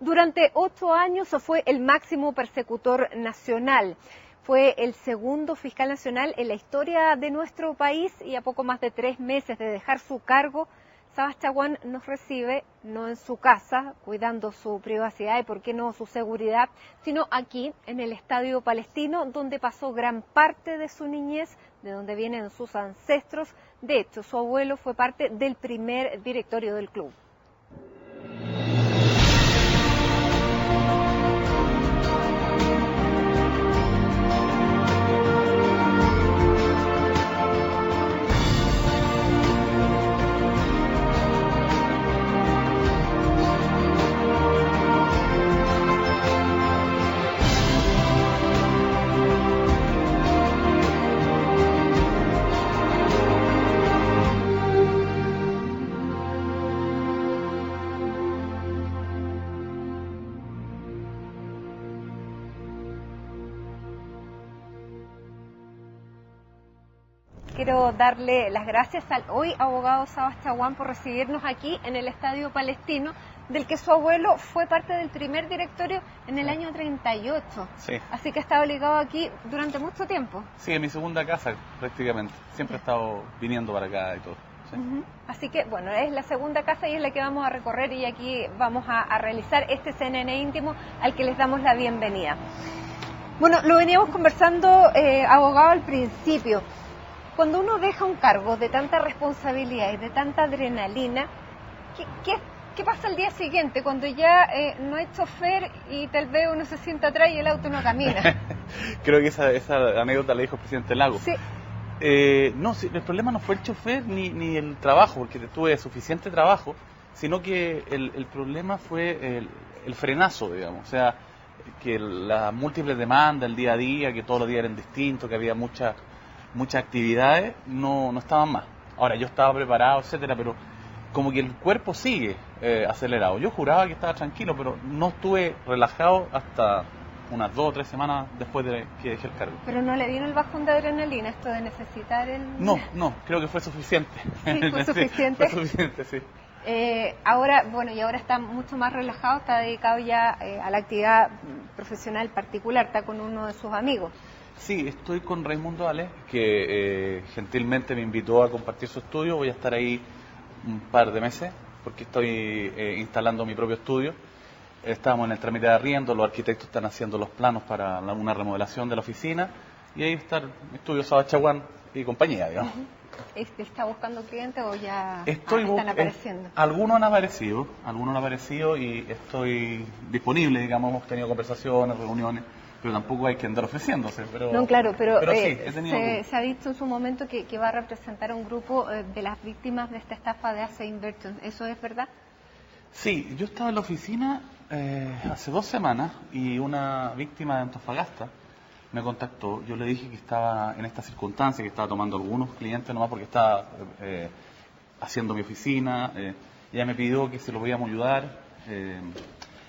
Durante 8 años fue el máximo persecutor nacional. Fue el segundo fiscal nacional en la historia de nuestro país y a poco más de 3 meses de dejar su cargo, Sabas Chaguán nos recibe no en su casa, cuidando su privacidad y por qué no su seguridad, sino aquí en el Estadio Palestino, donde pasó gran parte de su niñez, de donde vienen sus ancestros. De hecho, su abuelo fue parte del primer directorio del club. Quiero darle las gracias al hoy abogado Sabas Chaguán por recibirnos aquí en el Estadio Palestino, del que su abuelo fue parte del primer directorio en el año 38. Sí. Así que ha estado ligado aquí durante mucho tiempo. Sí, en mi segunda casa prácticamente. Siempre he estado viniendo para acá y todo. Sí. Así que, bueno, es la segunda casa y es la que vamos a recorrer y aquí vamos a realizar este CNN íntimo al que les damos la bienvenida. Bueno, lo veníamos conversando, abogado, al principio. Cuando uno deja un cargo de tanta responsabilidad y de tanta adrenalina, ¿qué pasa al día siguiente cuando ya no hay chofer y tal vez uno se sienta atrás y el auto no camina? Creo que esa anécdota la dijo el presidente Lago. Sí. No, el problema no fue el chofer ni el trabajo, porque tuve suficiente trabajo, sino que el problema fue el frenazo, digamos. O sea, que las múltiples demandas, el día a día, que todos los días eran distintos, que había muchas actividades, no estaban más. Ahora, yo estaba preparado, etcétera, pero como que el cuerpo sigue acelerado. Yo juraba que estaba tranquilo, pero no estuve relajado hasta unas 2 o 3 semanas después de que dejé el cargo. ¿Pero no le vino el bajón de adrenalina, esto de necesitar el...? No, creo que fue suficiente. ¿Sí, fue suficiente? Fue suficiente, sí. Ahora está mucho más relajado, está dedicado ya a la actividad profesional particular, está con uno de sus amigos. Sí, estoy con Raimundo Ale, que gentilmente me invitó a compartir su estudio. Voy a estar ahí un par de meses, porque estoy instalando mi propio estudio. Estamos en el trámite de arriendo, los arquitectos están haciendo los planos para una remodelación de la oficina, y ahí está el estudio Sabas Chaguán y compañía, digamos. ¿Está buscando clientes o ya están apareciendo? Algunos han aparecido y estoy disponible, digamos, hemos tenido conversaciones, reuniones, pero tampoco hay que andar ofreciéndose. No, claro, pero sí, se ha dicho en su momento que va a representar a un grupo de las víctimas de esta estafa de AC Inversion. ¿Eso es verdad? Sí, yo estaba en la oficina hace 2 semanas y una víctima de Antofagasta me contactó. Yo le dije que estaba en esta circunstancia, que estaba tomando algunos clientes nomás porque estaba haciendo mi oficina. Ella me pidió que se lo podíamos ayudar.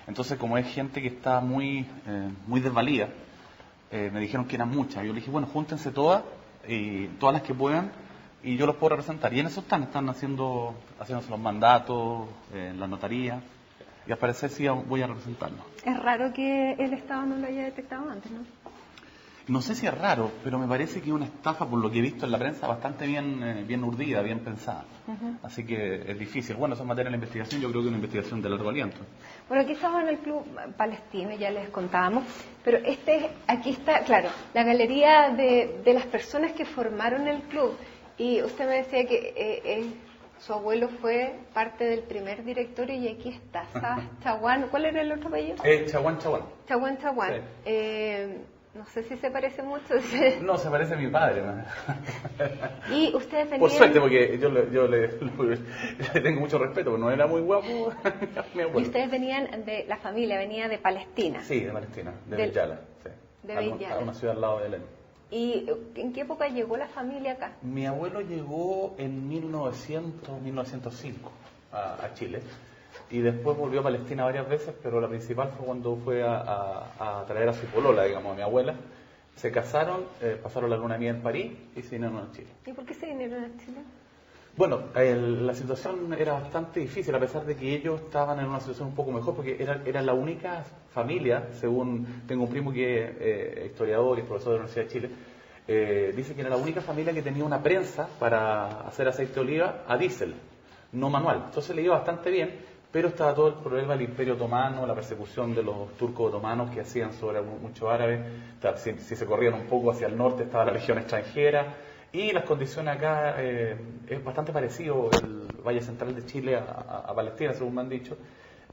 Entonces, como es gente que está muy desvalida, me dijeron que eran muchas. Yo le dije, bueno, júntense todas las que puedan, y yo los puedo representar. Y en eso están haciéndose los mandatos, la notaría, y al parecer sí voy a representarlos. Es raro que el Estado no lo haya detectado antes, ¿no? No sé si es raro, pero me parece que es una estafa, por lo que he visto en la prensa, bastante bien urdida, bien pensada. Así que es difícil. Bueno, eso es materia de la investigación, yo creo que es una investigación de largo aliento. Bueno, aquí estamos en el Club Palestino, ya les contábamos, pero aquí está, claro, la galería de las personas que formaron el club. Y usted me decía que su abuelo fue parte del primer directorio y aquí está, Sabas Chaguán. ¿Cuál era el otro apellido? Chaguán. Chaguán. Sí. No sé si se parece mucho. No, se parece a mi padre. Y ustedes venían... Por suerte, porque yo le tengo mucho respeto, porque no era muy guapo mi abuelo. Y ustedes venían de la familia, venía de Palestina. Sí, de Palestina, de Beit-Jala. Sí. De Beit-Jala. Una ciudad al lado de Belén. ¿Y en qué época llegó la familia acá? Mi abuelo llegó en 1905 a Chile. Y después volvió a Palestina varias veces, pero la principal fue cuando fue a traer a su polola, digamos, a mi abuela. Se casaron, pasaron la luna de miel en París y se vinieron a Chile. ¿Y por qué se vinieron a Chile? Bueno, la situación era bastante difícil, a pesar de que ellos estaban en una situación un poco mejor, porque era la única familia, según tengo un primo que es historiador y es profesor de la Universidad de Chile, dice que era la única familia que tenía una prensa para hacer aceite de oliva a diésel, no manual. Entonces le iba bastante bien, pero estaba todo el problema del Imperio Otomano, la persecución de los turcos otomanos que hacían sobre muchos árabes. Si se corrían un poco hacia el norte estaba la legión extranjera. Y las condiciones acá es bastante parecido el Valle Central de Chile a Palestina, según me han dicho,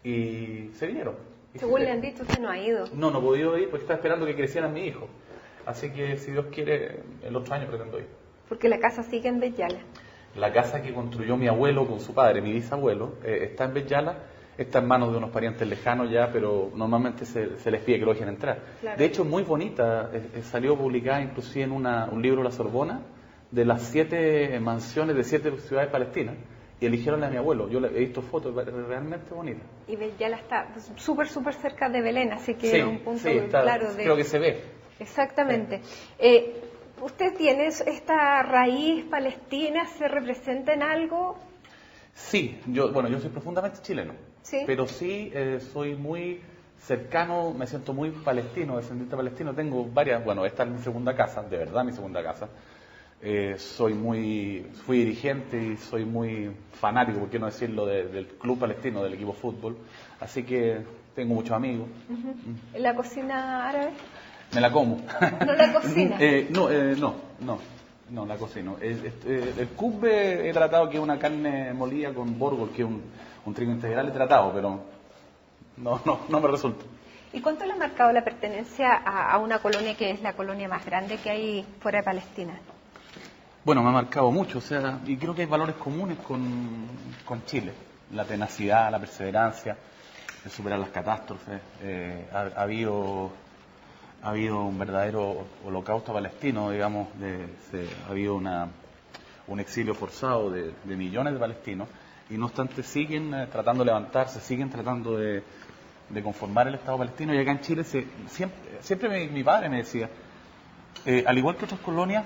y se vinieron. Según le han dicho, usted no ha ido. No he podido ir porque estaba esperando que crecieran mi hijo. Así que, si Dios quiere, el otro año pretendo ir. Porque la casa sigue en Betyala. La casa que construyó mi abuelo con su padre, mi bisabuelo, está en Betyala, está en manos de unos parientes lejanos ya, pero normalmente se les pide que lo dejen entrar. Claro. De hecho, es muy bonita, salió publicada inclusive en un libro de la Sorbona, de las 7 mansiones de 7 ciudades palestinas, y eligieron la de mi abuelo. Yo he visto fotos, es realmente bonita. Y Betyala está súper cerca de Belén, así que Sí, es un punto está, claro de... creo que se ve. Exactamente. ¿Usted tiene esta raíz palestina? ¿Se representa en algo? Sí, yo soy profundamente chileno, ¿Sí? pero sí soy muy cercano, me siento muy palestino, descendiente palestino. Tengo varias, esta es mi segunda casa, de verdad mi segunda casa. Fui dirigente y soy muy fanático, por qué no decirlo, del club palestino, del equipo de fútbol. Así que tengo muchos amigos. ¿En la cocina árabe? Me la como. ¿No la cocina? No, la cocino. El kub he tratado, que es una carne molida con borgol, que es un trigo integral, he tratado, pero no me resulta. ¿Y cuánto le ha marcado la pertenencia a una colonia que es la colonia más grande que hay fuera de Palestina? Bueno, me ha marcado mucho, y creo que hay valores comunes con Chile. La tenacidad, la perseverancia, el superar las catástrofes. Ha habido un verdadero holocausto palestino, digamos, ha habido un exilio forzado de millones de palestinos, y no obstante siguen tratando de levantarse, siguen tratando de conformar el Estado palestino. Y acá en Chile siempre mi padre me decía, al igual que otras colonias,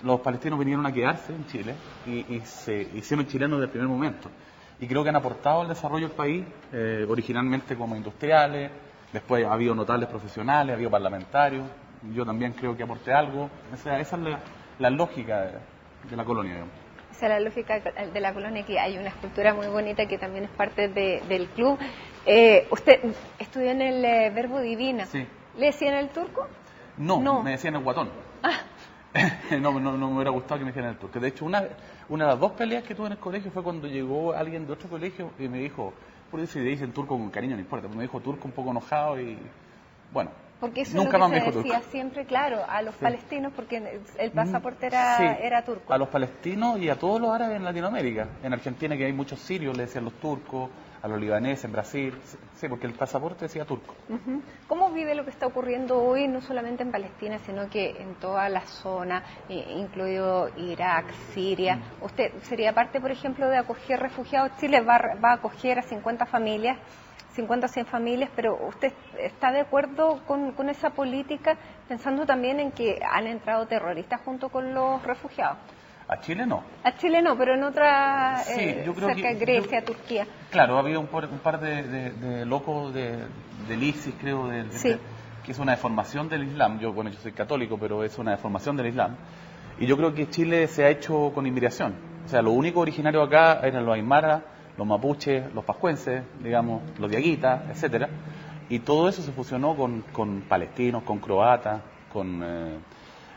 los palestinos vinieron a quedarse en Chile y se hicieron chilenos desde el primer momento. Y creo que han aportado al desarrollo del país, originalmente como industriales, después ha habido notables profesionales, ha habido parlamentarios. Yo también creo que aporté algo. Esa es la lógica de la colonia, digamos. Esa es la lógica de la colonia, que hay una escultura muy bonita que también es parte del club. Usted estudió en el Verbo Divina. Sí. ¿Le decían el turco? No, me decían el guatón. No me hubiera gustado que me dijeran el turco. De hecho, una de las 2 peleas que tuve en el colegio fue cuando llegó alguien de otro colegio y me dijo, por eso le dicen turco con cariño, no importa, pero me dijo turco un poco enojado y bueno. Porque eso nunca es más lo que me se dijo decía turco. siempre, claro, a los palestinos, porque el pasaporte era turco. A los palestinos y a todos los árabes en Latinoamérica. En Argentina, que hay muchos sirios, le decían los turcos, a los libaneses, en Brasil, sí, porque el pasaporte decía turco. ¿Cómo vive lo que está ocurriendo hoy, no solamente en Palestina, sino que en toda la zona, incluido Irak, Siria? ¿Usted sería parte, por ejemplo, de acoger refugiados? Chile va a acoger a 50 familias, 50 o 100 familias, pero ¿usted está de acuerdo con esa política, pensando también en que han entrado terroristas junto con los refugiados? A Chile no. A Chile no, pero en otras, yo creo cerca de Grecia, Turquía. Claro, ha habido un par de locos del ISIS, creo, que es una deformación del Islam. Yo soy católico, pero es una deformación del Islam. Y yo creo que Chile se ha hecho con inmigración. O sea, lo único originario acá eran los aymaras, los mapuches, los pascuenses, digamos, los diaguitas, etcétera. Y todo eso se fusionó con palestinos, con croatas, con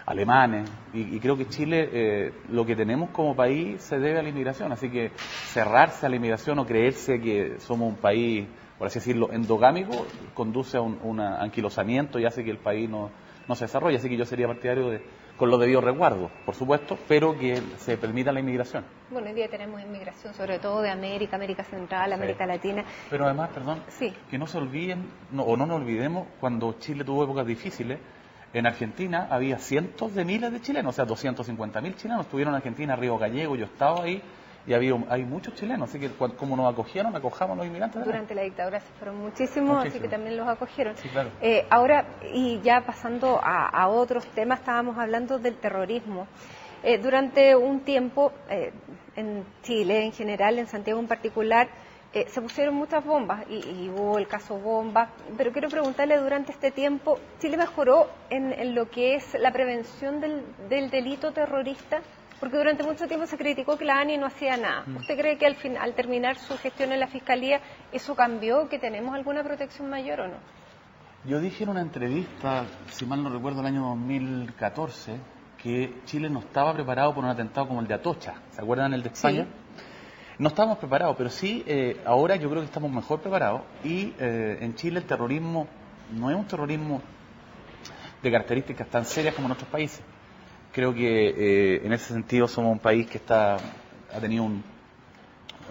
alemanes, y creo que Chile, lo que tenemos como país se debe a la inmigración, así que cerrarse a la inmigración o creerse que somos un país, por así decirlo, endogámico, conduce a un anquilosamiento y hace que el país no se desarrolle. Así que yo sería partidario con los debidos resguardos, por supuesto, pero que se permita la inmigración. Bueno, hoy día tenemos inmigración, sobre todo de América Central, América Latina. Pero además, que no se olviden, no nos olvidemos, cuando Chile tuvo épocas difíciles, en Argentina había cientos de miles de chilenos, o sea, 250.000 chilenos estuvieron en Argentina, Río Gallego, yo estaba ahí, y hay muchos chilenos, así que como nos acogieron, acojamos a los inmigrantes. Durante la dictadura se fueron muchísimos, así que también los acogieron. Sí, claro. Ahora, y ya pasando a otros temas, estábamos hablando del terrorismo. Durante un tiempo, en Chile en general, en Santiago en particular, se pusieron muchas bombas y hubo el caso bomba, pero quiero preguntarle, durante este tiempo, ¿Chile mejoró en lo que es la prevención del delito terrorista? Porque durante mucho tiempo se criticó que la ANI no hacía nada. ¿Usted cree que al terminar su gestión en la Fiscalía eso cambió, que tenemos alguna protección mayor o no? Yo dije en una entrevista, si mal no recuerdo, el año 2014, que Chile no estaba preparado por un atentado como el de Atocha. ¿Se acuerdan el de España? Sí. No estábamos preparados, pero sí, ahora yo creo que estamos mejor preparados y en Chile el terrorismo no es un terrorismo de características tan serias como en otros países. Creo que en ese sentido somos un país que ha tenido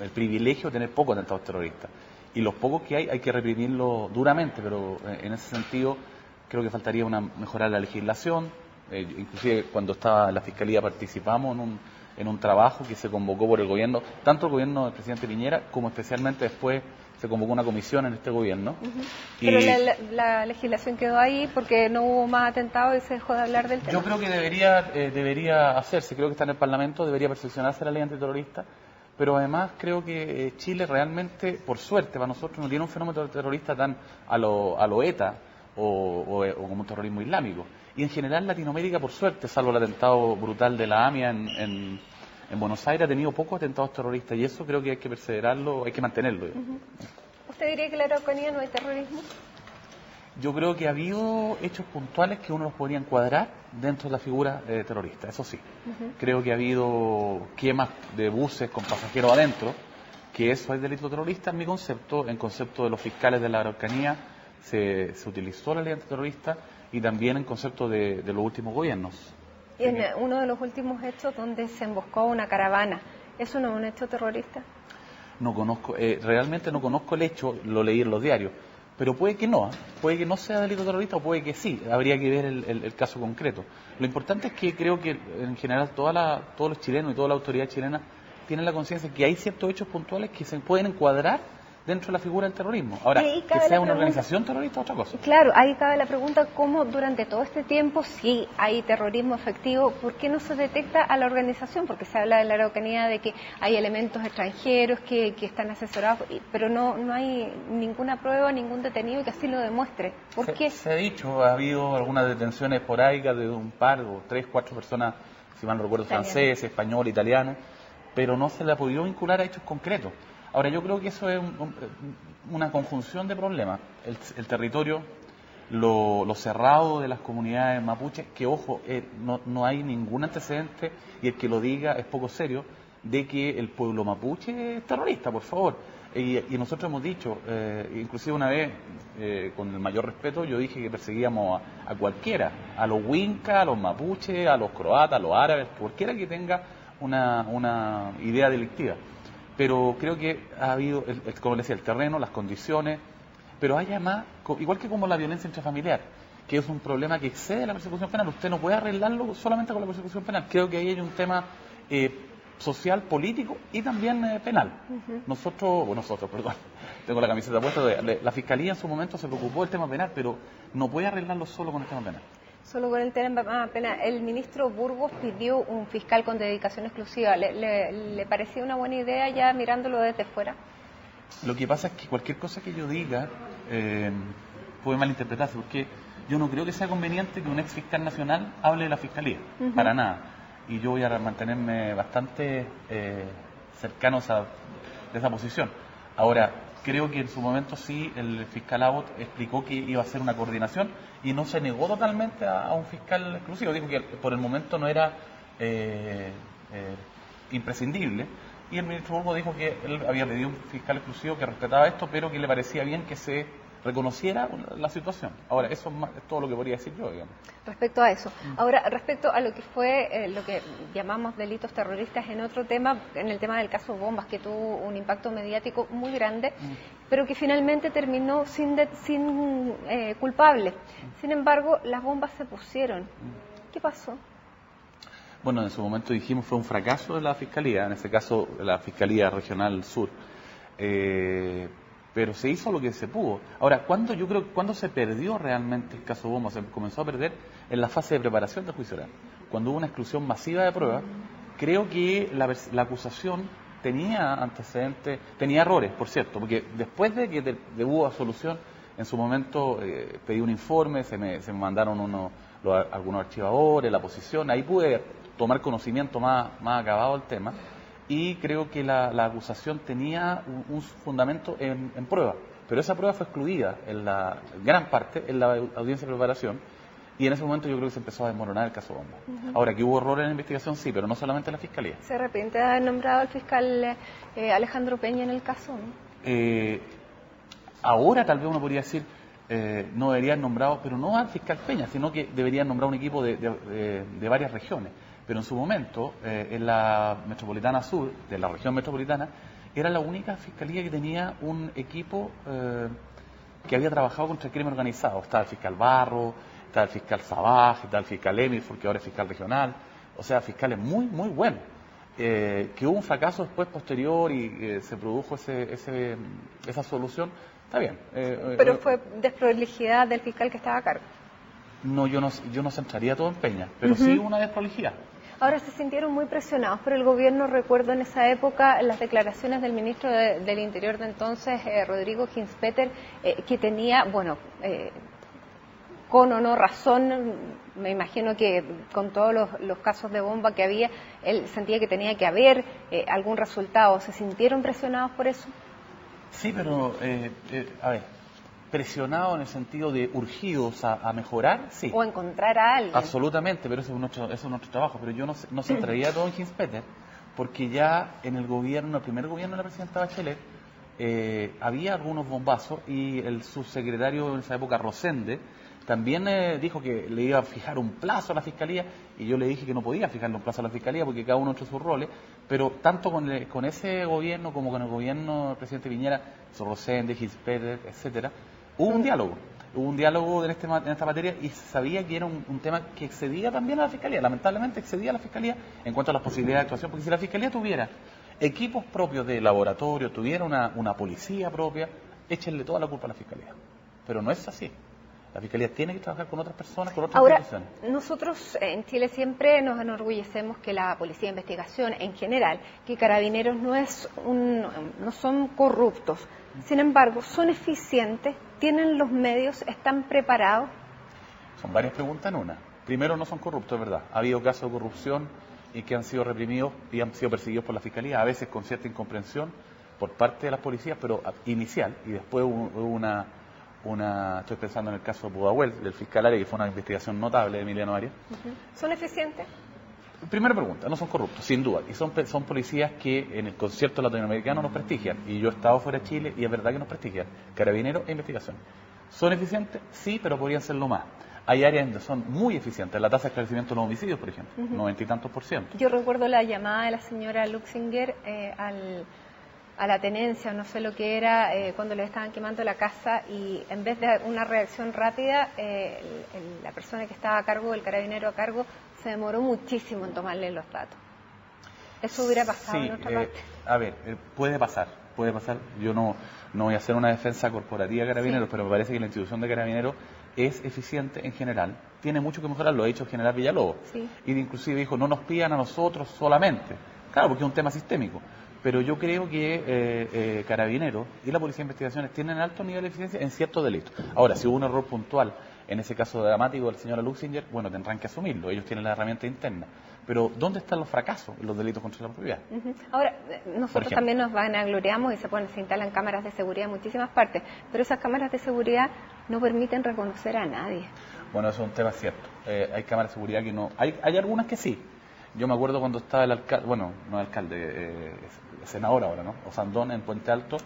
el privilegio de tener pocos atentados terroristas. Y los pocos que hay que reprimirlos duramente, pero en ese sentido creo que faltaría mejorar la legislación. Inclusive cuando estaba en la Fiscalía participamos en un trabajo que se convocó por el gobierno, tanto el gobierno del presidente Piñera como especialmente después se convocó una comisión en este gobierno. Pero la legislación quedó ahí porque no hubo más atentados y se dejó de hablar del tema. Yo creo que debería hacerse, creo que está en el Parlamento, debería perfeccionarse la ley antiterrorista, pero además creo que Chile realmente, por suerte para nosotros, no tiene un fenómeno terrorista tan a lo ETA o como un terrorismo islámico. Y en general Latinoamérica, por suerte, salvo el atentado brutal de la AMIA en Buenos Aires, ha tenido pocos atentados terroristas y eso creo que hay que perseverarlo, hay que mantenerlo. ¿Usted diría que en la Araucanía no hay terrorismo? Yo creo que ha habido hechos puntuales que uno los podría encuadrar dentro de la figura terrorista, eso sí. Creo que ha habido quemas de buses con pasajeros adentro, que eso es delito terrorista en mi concepto. En concepto de los fiscales de la Araucanía se utilizó la ley antiterrorista y también en concepto de los últimos gobiernos. Y en uno de los últimos hechos donde se emboscó una caravana, ¿eso no es un hecho terrorista? No conozco, realmente no conozco el hecho, lo leí en los diarios, pero puede que no sea delito terrorista o puede que sí, habría que ver el caso concreto. Lo importante es que creo que en general todos los chilenos y toda la autoridad chilena tienen la conciencia de que hay ciertos hechos puntuales que se pueden encuadrar dentro de la figura del terrorismo. Ahora, que sea una organización terrorista es otra cosa. Claro, ahí cabe la pregunta, ¿cómo durante todo este tiempo, si hay terrorismo efectivo, por qué no se detecta a la organización? Porque se habla de la Araucanía de que hay elementos extranjeros que están asesorados, pero no hay ninguna prueba, ningún detenido que así lo demuestre. ¿Por qué? Se ha dicho, ha habido algunas detenciones esporádicas de un par o 3, 4 personas, si mal no recuerdo, franceses, español, italiano, pero no se le ha podido vincular a hechos concretos. Ahora, yo creo que eso es una conjunción de problemas. El territorio, lo cerrado de las comunidades mapuches, que ojo, no hay ningún antecedente, y el que lo diga es poco serio, de que el pueblo mapuche es terrorista, por favor. Y nosotros hemos dicho, inclusive una vez, con el mayor respeto, yo dije que perseguíamos a cualquiera, a los huincas, a los mapuches, a los croatas, a los árabes, cualquiera que tenga una idea delictiva. Pero creo que ha habido, como le decía, el terreno, las condiciones, pero hay además, igual que como la violencia intrafamiliar, que es un problema que excede la persecución penal, usted no puede arreglarlo solamente con la persecución penal. Creo que ahí hay un tema social, político y también penal. Nosotros, tengo la camiseta puesta, la Fiscalía en su momento se preocupó del tema penal, pero no puede arreglarlo solo con el tema penal. Solo con el tema penal. El ministro Burgos pidió un fiscal con dedicación exclusiva. ¿Le parecía una buena idea ya mirándolo desde fuera? Lo que pasa es que cualquier cosa que yo diga puede malinterpretarse, porque yo no creo que sea conveniente que un ex fiscal nacional hable de la Fiscalía, para nada. Y yo voy a mantenerme bastante cercano de esa posición. Ahora, creo que en su momento sí el fiscal Abbott explicó que iba a hacer una coordinación y no se negó totalmente a un fiscal exclusivo. Dijo que por el momento no era imprescindible. Y el ministro Burgos dijo que él había pedido un fiscal exclusivo que respetaba esto, pero que le parecía bien que se reconociera la situación. Ahora, eso es todo lo que podría decir yo, digamos. Respecto a eso. Ahora, respecto a lo que fue lo que llamamos delitos terroristas en otro tema, en el tema del caso Bombas, que tuvo un impacto mediático muy grande, pero que finalmente terminó sin culpable. Sin embargo, las bombas se pusieron. ¿Qué pasó? Bueno, en su momento dijimos fue un fracaso de la Fiscalía, en este caso la Fiscalía Regional Sur. Pero se hizo lo que se pudo. Ahora, ¿cuándo se perdió realmente el caso Bomba? Se comenzó a perder en la fase de preparación del juicio oral. cuando hubo una exclusión masiva de pruebas, creo que la acusación tenía antecedentes, tenía errores, por cierto, porque después de que hubo absolución, en su momento pedí un informe, se me mandaron algunos archivadores, la posición, ahí pude tomar conocimiento más acabado del tema, y creo que la acusación tenía un fundamento en prueba, pero esa prueba fue excluida en gran parte en la audiencia de preparación, y en ese momento yo creo que se empezó a desmoronar el caso Bomba. Ahora, que hubo errores en la investigación, sí, pero no solamente en la Fiscalía. ¿Se arrepiente de haber nombrado al fiscal Alejandro Peña en el caso? Ahora tal vez uno podría decir, no deberían nombrado, pero no al fiscal Peña, sino que deberían nombrar un equipo de varias regiones. Pero en su momento, en la Metropolitana Sur, de la región metropolitana, era la única fiscalía que tenía un equipo que había trabajado contra el crimen organizado. Estaba el fiscal Barro, estaba el fiscal Sabaj, estaba el fiscal Emilford, que ahora es fiscal regional. O sea, fiscales muy, muy buenos. Que hubo un fracaso después posterior y se produjo esa solución, está bien. Pero fue desprolijidad del fiscal que estaba a cargo. No, yo no centraría todo en Peña, pero sí una desprolijidad. Ahora se sintieron muy presionados por el gobierno. Recuerdo en esa época las declaraciones del ministro del Interior de entonces, Rodrigo Ginspeter, que tenía, con o no razón, me imagino que con todos los casos de bomba que había, él sentía que tenía que haber algún resultado. ¿Se sintieron presionados por eso? Sí, pero, presionados en el sentido de urgidos a mejorar, sí. O encontrar a alguien. Absolutamente, pero eso es nuestro trabajo. Pero yo no centraría todo en Ginspeter, porque ya en el primer gobierno de la presidenta Bachelet, había algunos bombazos y el subsecretario en esa época, Rosende, también dijo que le iba a fijar un plazo a la Fiscalía, y yo le dije que no podía fijarle un plazo a la Fiscalía porque cada uno ha hecho sus roles, pero tanto con ese gobierno como con el gobierno del presidente Piñera, Rosende, Ginspeter, etcétera, hubo un diálogo en esta materia, y se sabía que era un tema que excedía también a la Fiscalía, lamentablemente excedía a la Fiscalía en cuanto a las posibilidades de actuación, porque si la Fiscalía tuviera equipos propios de laboratorio, tuviera una policía propia, échenle toda la culpa a la Fiscalía, pero no es así. La Fiscalía tiene que trabajar con otras personas, con otras instituciones. Nosotros en Chile siempre nos enorgullecemos que la Policía de Investigación en general, que Carabineros no son corruptos. Sin embargo, son eficientes, tienen los medios, están preparados. Son varias preguntas en una. Primero, no son corruptos, es verdad. Ha habido casos de corrupción y que han sido reprimidos y han sido perseguidos por la Fiscalía, a veces con cierta incomprensión por parte de las policías, pero inicial, y después hubo estoy pensando en el caso de Pudahuel, del fiscal Arias, que fue una investigación notable de Emiliano Arias. ¿Son eficientes? Primera pregunta, no son corruptos, sin duda, y son policías que en el concierto latinoamericano nos prestigian, y yo he estado fuera de Chile y es verdad que nos prestigian, Carabineros e investigación. ¿Son eficientes? Sí, pero podrían serlo más. Hay áreas donde son muy eficientes, la tasa de esclarecimiento de los homicidios, por ejemplo, 90 y tantos %. Yo recuerdo la llamada de la señora Luxinger a la tenencia, no sé lo que era, cuando le estaban quemando la casa, y en vez de una reacción rápida, la persona que estaba a cargo, el carabinero a cargo, se demoró muchísimo en tomarle los datos. ¿Eso hubiera pasado en otra parte? A ver, puede pasar. Yo no voy a hacer una defensa corporativa de Carabineros, pero me parece que la institución de Carabineros es eficiente en general. Tiene mucho que mejorar, lo ha dicho el general Villalobos. Sí. Y inclusive dijo, no nos pidan a nosotros solamente. Claro, porque es un tema sistémico. Pero yo creo que Carabineros y la Policía de Investigaciones tienen alto nivel de eficiencia en ciertos delitos. Ahora, si hubo un error puntual, en ese caso dramático del señor Luxinger, bueno, tendrán que asumirlo, ellos tienen la herramienta interna. Pero, ¿dónde están los fracasos en los delitos contra la propiedad? Ahora, nosotros también nos vanagloriamos y se instalan cámaras de seguridad en muchísimas partes, pero esas cámaras de seguridad no permiten reconocer a nadie. Bueno, eso es un tema cierto. Hay cámaras de seguridad que no... Hay algunas que sí. Yo me acuerdo cuando estaba el alcalde, bueno, no alcalde, senador ahora, ¿no? Osandón en Puente Alto,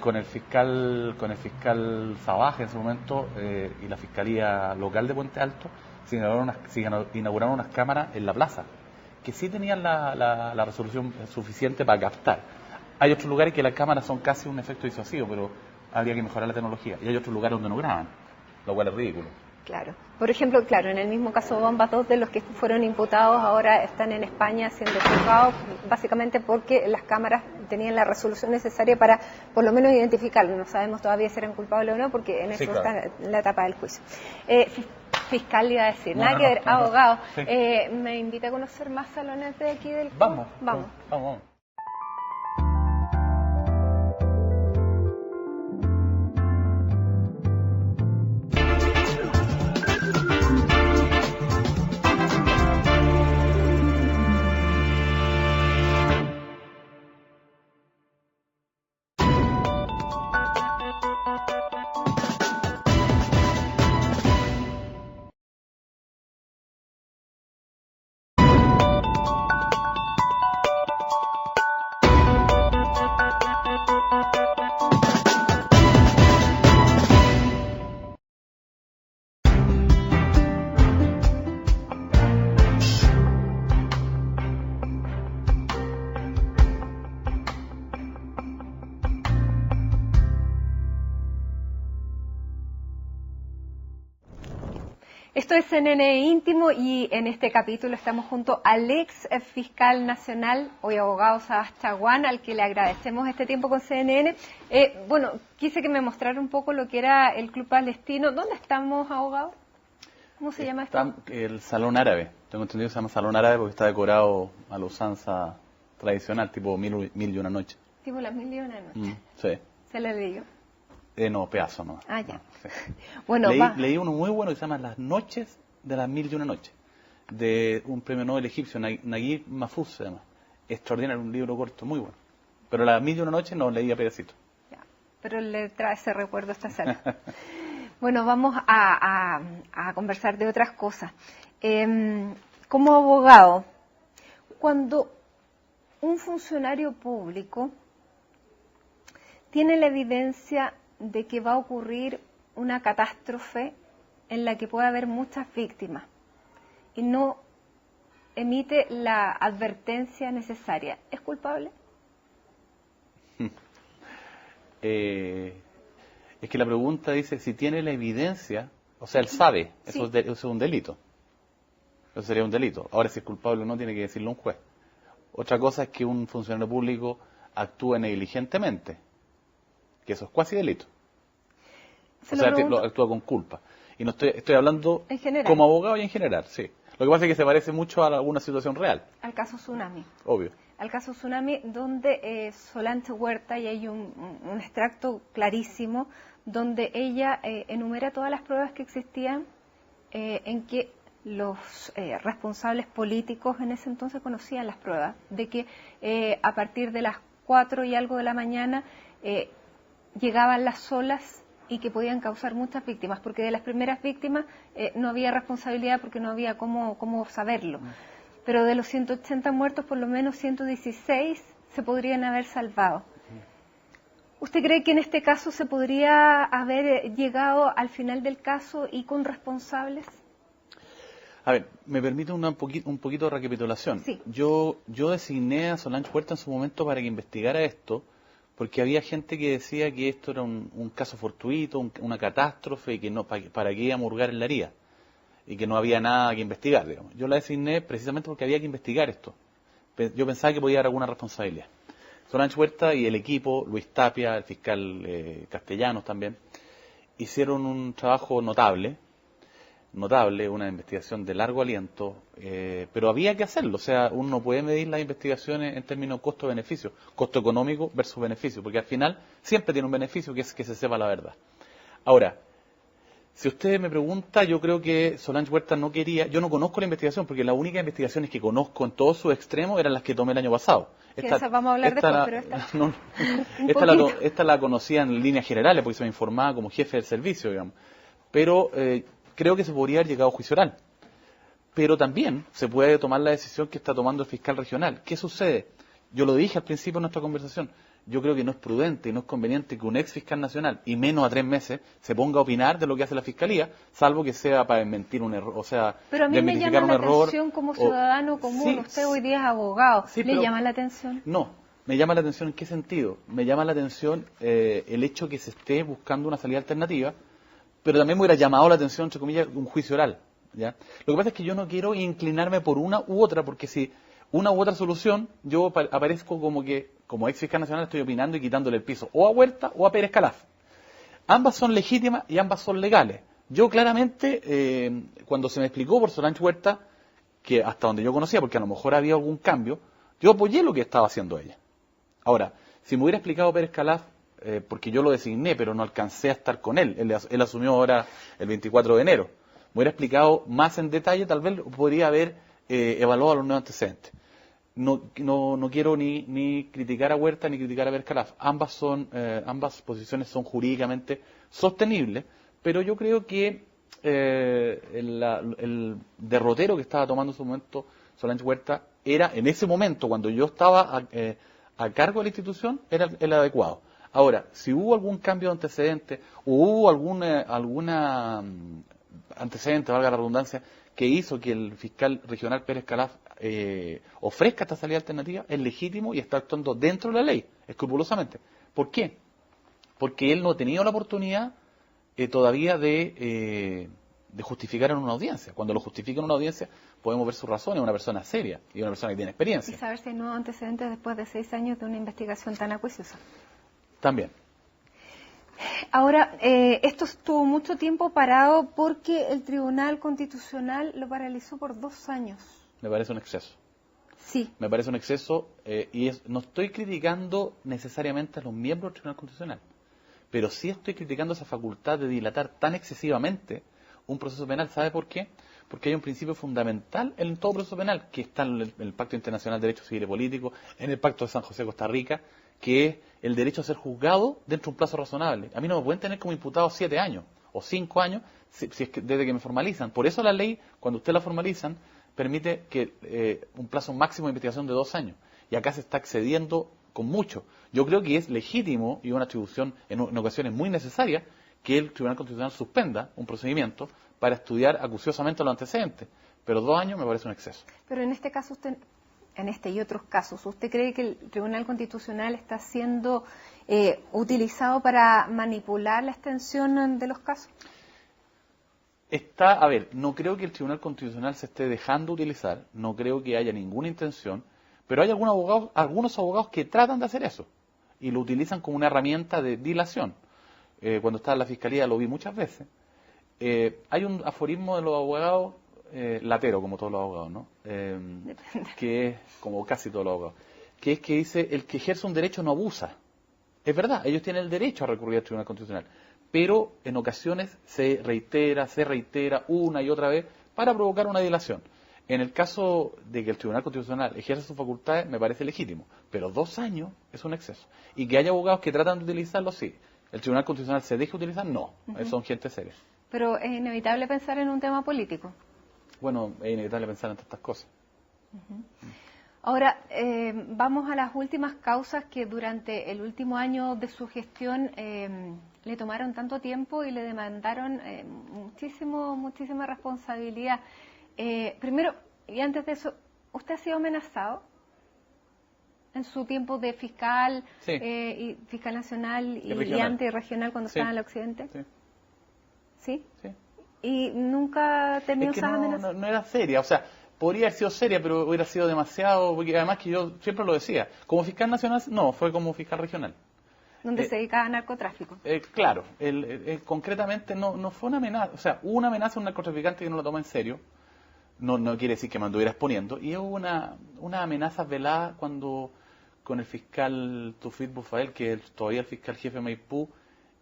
con el fiscal Sabaj en ese momento y la Fiscalía Local de Puente Alto se inauguraron unas cámaras en la plaza, que sí tenían la resolución suficiente para captar. Hay otros lugares que las cámaras son casi un efecto disuasivo, pero habría que mejorar la tecnología. Y hay otros lugares donde no graban, lo cual es ridículo. Claro. Por ejemplo, en el mismo caso Bomba, 2 de los que fueron imputados ahora están en España siendo juzgados, básicamente porque las cámaras tenían la resolución necesaria para por lo menos identificarlo. No sabemos todavía si eran culpables o no, porque en eso está en la etapa del juicio. Fiscal iba a decir, No, nada no, que no, ver, no, no. abogado. Sí. ¿Me invita a conocer más salones de aquí del club? Vamos. Vamos. Vamos. Esto es CNN Íntimo y en este capítulo estamos junto al ex fiscal nacional, hoy abogado Sabas Chaguán, al que le agradecemos este tiempo con CNN. Bueno, quise que me mostrara un poco lo que era el Club Palestino. ¿Dónde estamos, abogado? ¿Cómo se llama esto? El Salón Árabe. Tengo entendido que se llama Salón Árabe porque está decorado a la usanza tradicional, tipo Mil y una noche. Tipo las 1000 y una noche. Sí. ¿Se le leyó? No, pedazo no. Ah, ya. No, sí. Bueno, leí uno muy bueno que se llama Las noches de las 1001 noches, de un premio Nobel egipcio, Naguib Mahfouz se llama. Extraordinario, un libro corto, muy bueno. Pero Las 1001 noches no, leía pedacito. Ya, pero le trae ese recuerdo a esta sala. Bueno, vamos a conversar de otras cosas. Como abogado, cuando un funcionario público tiene la evidencia de que va a ocurrir una catástrofe en la que puede haber muchas víctimas y no emite la advertencia necesaria, ¿es culpable? Es que la pregunta dice si tiene la evidencia, o sea, él sabe, Sí. eso es un delito. Eso sería un delito. Ahora, si es culpable o no, tiene que decirlo un juez. Otra cosa es que un funcionario público actúe negligentemente, que eso es cuasi delito. O sea, actúa con culpa. Y no estoy hablando en general, como abogado y en general, sí. Lo que pasa es que se parece mucho a alguna situación real. al caso Tsunami. Obvio. Al caso Tsunami, donde Solange Huerta, y hay un extracto clarísimo, donde ella enumera todas las pruebas que existían en que los responsables políticos en ese entonces conocían las pruebas, de que a partir de las 4 y algo de la mañana llegaban las olas y que podían causar muchas víctimas, porque de las primeras víctimas no había responsabilidad porque no había cómo saberlo. Pero de los 180 muertos, por lo menos 116 se podrían haber salvado. ¿Usted cree que en este caso se podría haber llegado al final del caso y con responsables? A ver, me permite un poquito de recapitulación. Sí. Yo designé a Solange Huerta en su momento para que investigara esto, porque había gente que decía que esto era un caso fortuito, una catástrofe, y que no para qué íbamos a hurgar en la haría, y que no había nada que investigar, digamos. Yo la designé precisamente porque había que investigar esto. Yo pensaba que podía haber alguna responsabilidad. Solange Huerta y el equipo, Luis Tapia, el fiscal Castellanos también, hicieron un trabajo notable, una investigación de largo aliento, pero había que hacerlo. O sea, uno no puede medir las investigaciones en términos costo-beneficio, costo económico versus beneficio, porque al final siempre tiene un beneficio, que es que se sepa la verdad. Ahora, si usted me pregunta, yo creo que Solange Huerta no quería, yo no conozco la investigación, porque las únicas investigaciones que conozco en todos sus extremos eran las que tomé el año pasado. Vamos a hablar después, pero esta la conocía en líneas generales, porque se me informaba como jefe del servicio, digamos. Pero creo que se podría haber llegado a juicio oral. Pero también se puede tomar la decisión que está tomando el fiscal regional. ¿Qué sucede? Yo lo dije al principio de nuestra conversación. Yo creo que no es prudente y no es conveniente que un ex fiscal nacional, y menos a 3 meses, se ponga a opinar de lo que hace la fiscalía, salvo que sea para desmentir un error, o sea, pero a mí me llama la atención como ciudadano común, sí, usted hoy día es abogado, sí, ¿le llama la atención? No, me llama la atención ¿en qué sentido? Me llama la atención el hecho que se esté buscando una salida alternativa, pero también me hubiera llamado la atención, entre comillas, un juicio oral, ¿ya? Lo que pasa es que yo no quiero inclinarme por una u otra, porque si una u otra solución, yo aparezco como ex fiscal nacional estoy opinando y quitándole el piso o a Huerta o a Pérez Calaf. Ambas son legítimas y ambas son legales, Yo claramente, cuando se me explicó por Solange Huerta, que hasta donde yo conocía, porque a lo mejor había algún cambio, yo apoyé lo que estaba haciendo ella. Ahora, si me hubiera explicado Pérez Calaf, porque yo lo designé, pero no alcancé a estar con él, él asumió ahora el 24 de enero, me hubiera explicado más en detalle, tal vez podría haber evaluado los nuevos antecedentes. No quiero ni criticar a Huerta ni criticar a Pérez Calaf. Ambas posiciones son jurídicamente sostenibles, pero yo creo que el derrotero que estaba tomando en su momento Solange Huerta era, en ese momento, cuando yo estaba a cargo de la institución, era el adecuado. Ahora, si hubo algún cambio de antecedente, o hubo alguna antecedente, valga la redundancia, que hizo que el fiscal regional Pérez Calaf ofrezca esta salida alternativa, es legítimo y está actuando dentro de la ley, escrupulosamente. ¿Por qué? Porque él no ha tenido la oportunidad todavía de justificar en una audiencia. Cuando lo justifica en una audiencia, podemos ver sus razones, es una persona seria y una persona que tiene experiencia. Y saber si hay nuevos antecedentes después de 6 años de una investigación tan acuciosa. También. Ahora, esto estuvo mucho tiempo parado porque el Tribunal Constitucional lo paralizó por 2 años. Me parece un exceso. Sí. Me parece un exceso no estoy criticando necesariamente a los miembros del Tribunal Constitucional, pero sí estoy criticando esa facultad de dilatar tan excesivamente un proceso penal. ¿Sabe por qué? Porque hay un principio fundamental en todo proceso penal, que está en el Pacto Internacional de Derechos Civiles y Políticos, en el Pacto de San José, Costa Rica, que es el derecho a ser juzgado dentro de un plazo razonable. A mí no me pueden tener como imputado 7 años o 5 años si es que, desde que me formalizan. Por eso la ley, cuando usted la formalizan, permite que un plazo máximo de investigación de 2 años. Y acá se está excediendo con mucho. Yo creo que es legítimo y una atribución en ocasiones muy necesaria que el Tribunal Constitucional suspenda un procedimiento para estudiar acuciosamente los antecedentes. Pero 2 años me parece un exceso. Pero en este caso usted... En este y otros casos, ¿usted cree que el Tribunal Constitucional está siendo utilizado para manipular la extensión de los casos? No creo que el Tribunal Constitucional se esté dejando utilizar, no creo que haya ninguna intención, pero hay algunos abogados que tratan de hacer eso y lo utilizan como una herramienta de dilación. Cuando estaba en la Fiscalía lo vi muchas veces. Hay un aforismo de los abogados, latero como todos los abogados, ¿no? Que es como casi todos los abogados, que es que dice: el que ejerce un derecho no abusa. Es verdad, ellos tienen el derecho a recurrir al Tribunal Constitucional, pero en ocasiones se reitera una y otra vez para provocar una dilación. En el caso de que el Tribunal Constitucional ejerza sus facultades, me parece legítimo, pero 2 años es un exceso. Y que haya abogados que tratan de utilizarlo, sí. ¿El Tribunal Constitucional se deja utilizar? No, son gente seria. Pero es inevitable pensar en un tema político. Bueno, es inevitable pensar en estas cosas. Ahora, vamos a las últimas causas que durante el último año de su gestión le tomaron tanto tiempo y le demandaron muchísima responsabilidad. Primero, y antes de eso, ¿usted ha sido amenazado en su tiempo de fiscal, sí, y fiscal nacional y antirregional cuando sí, estaba en el occidente? Sí. ¿Sí? Sí. ¿Y nunca ha tenido esas amenazas? No era seria, o sea, podría haber sido seria, pero hubiera sido demasiado, porque además que yo siempre lo decía, como fiscal nacional, no, fue como fiscal regional. ¿Donde se dedicaba a narcotráfico? Claro, concretamente no fue una amenaza, o sea, hubo una amenaza a un narcotraficante que no lo toma en serio, no quiere decir que me anduviera exponiendo, y hubo una amenaza velada cuando con el fiscal Tufit Bufael, que es todavía el fiscal jefe de Maipú,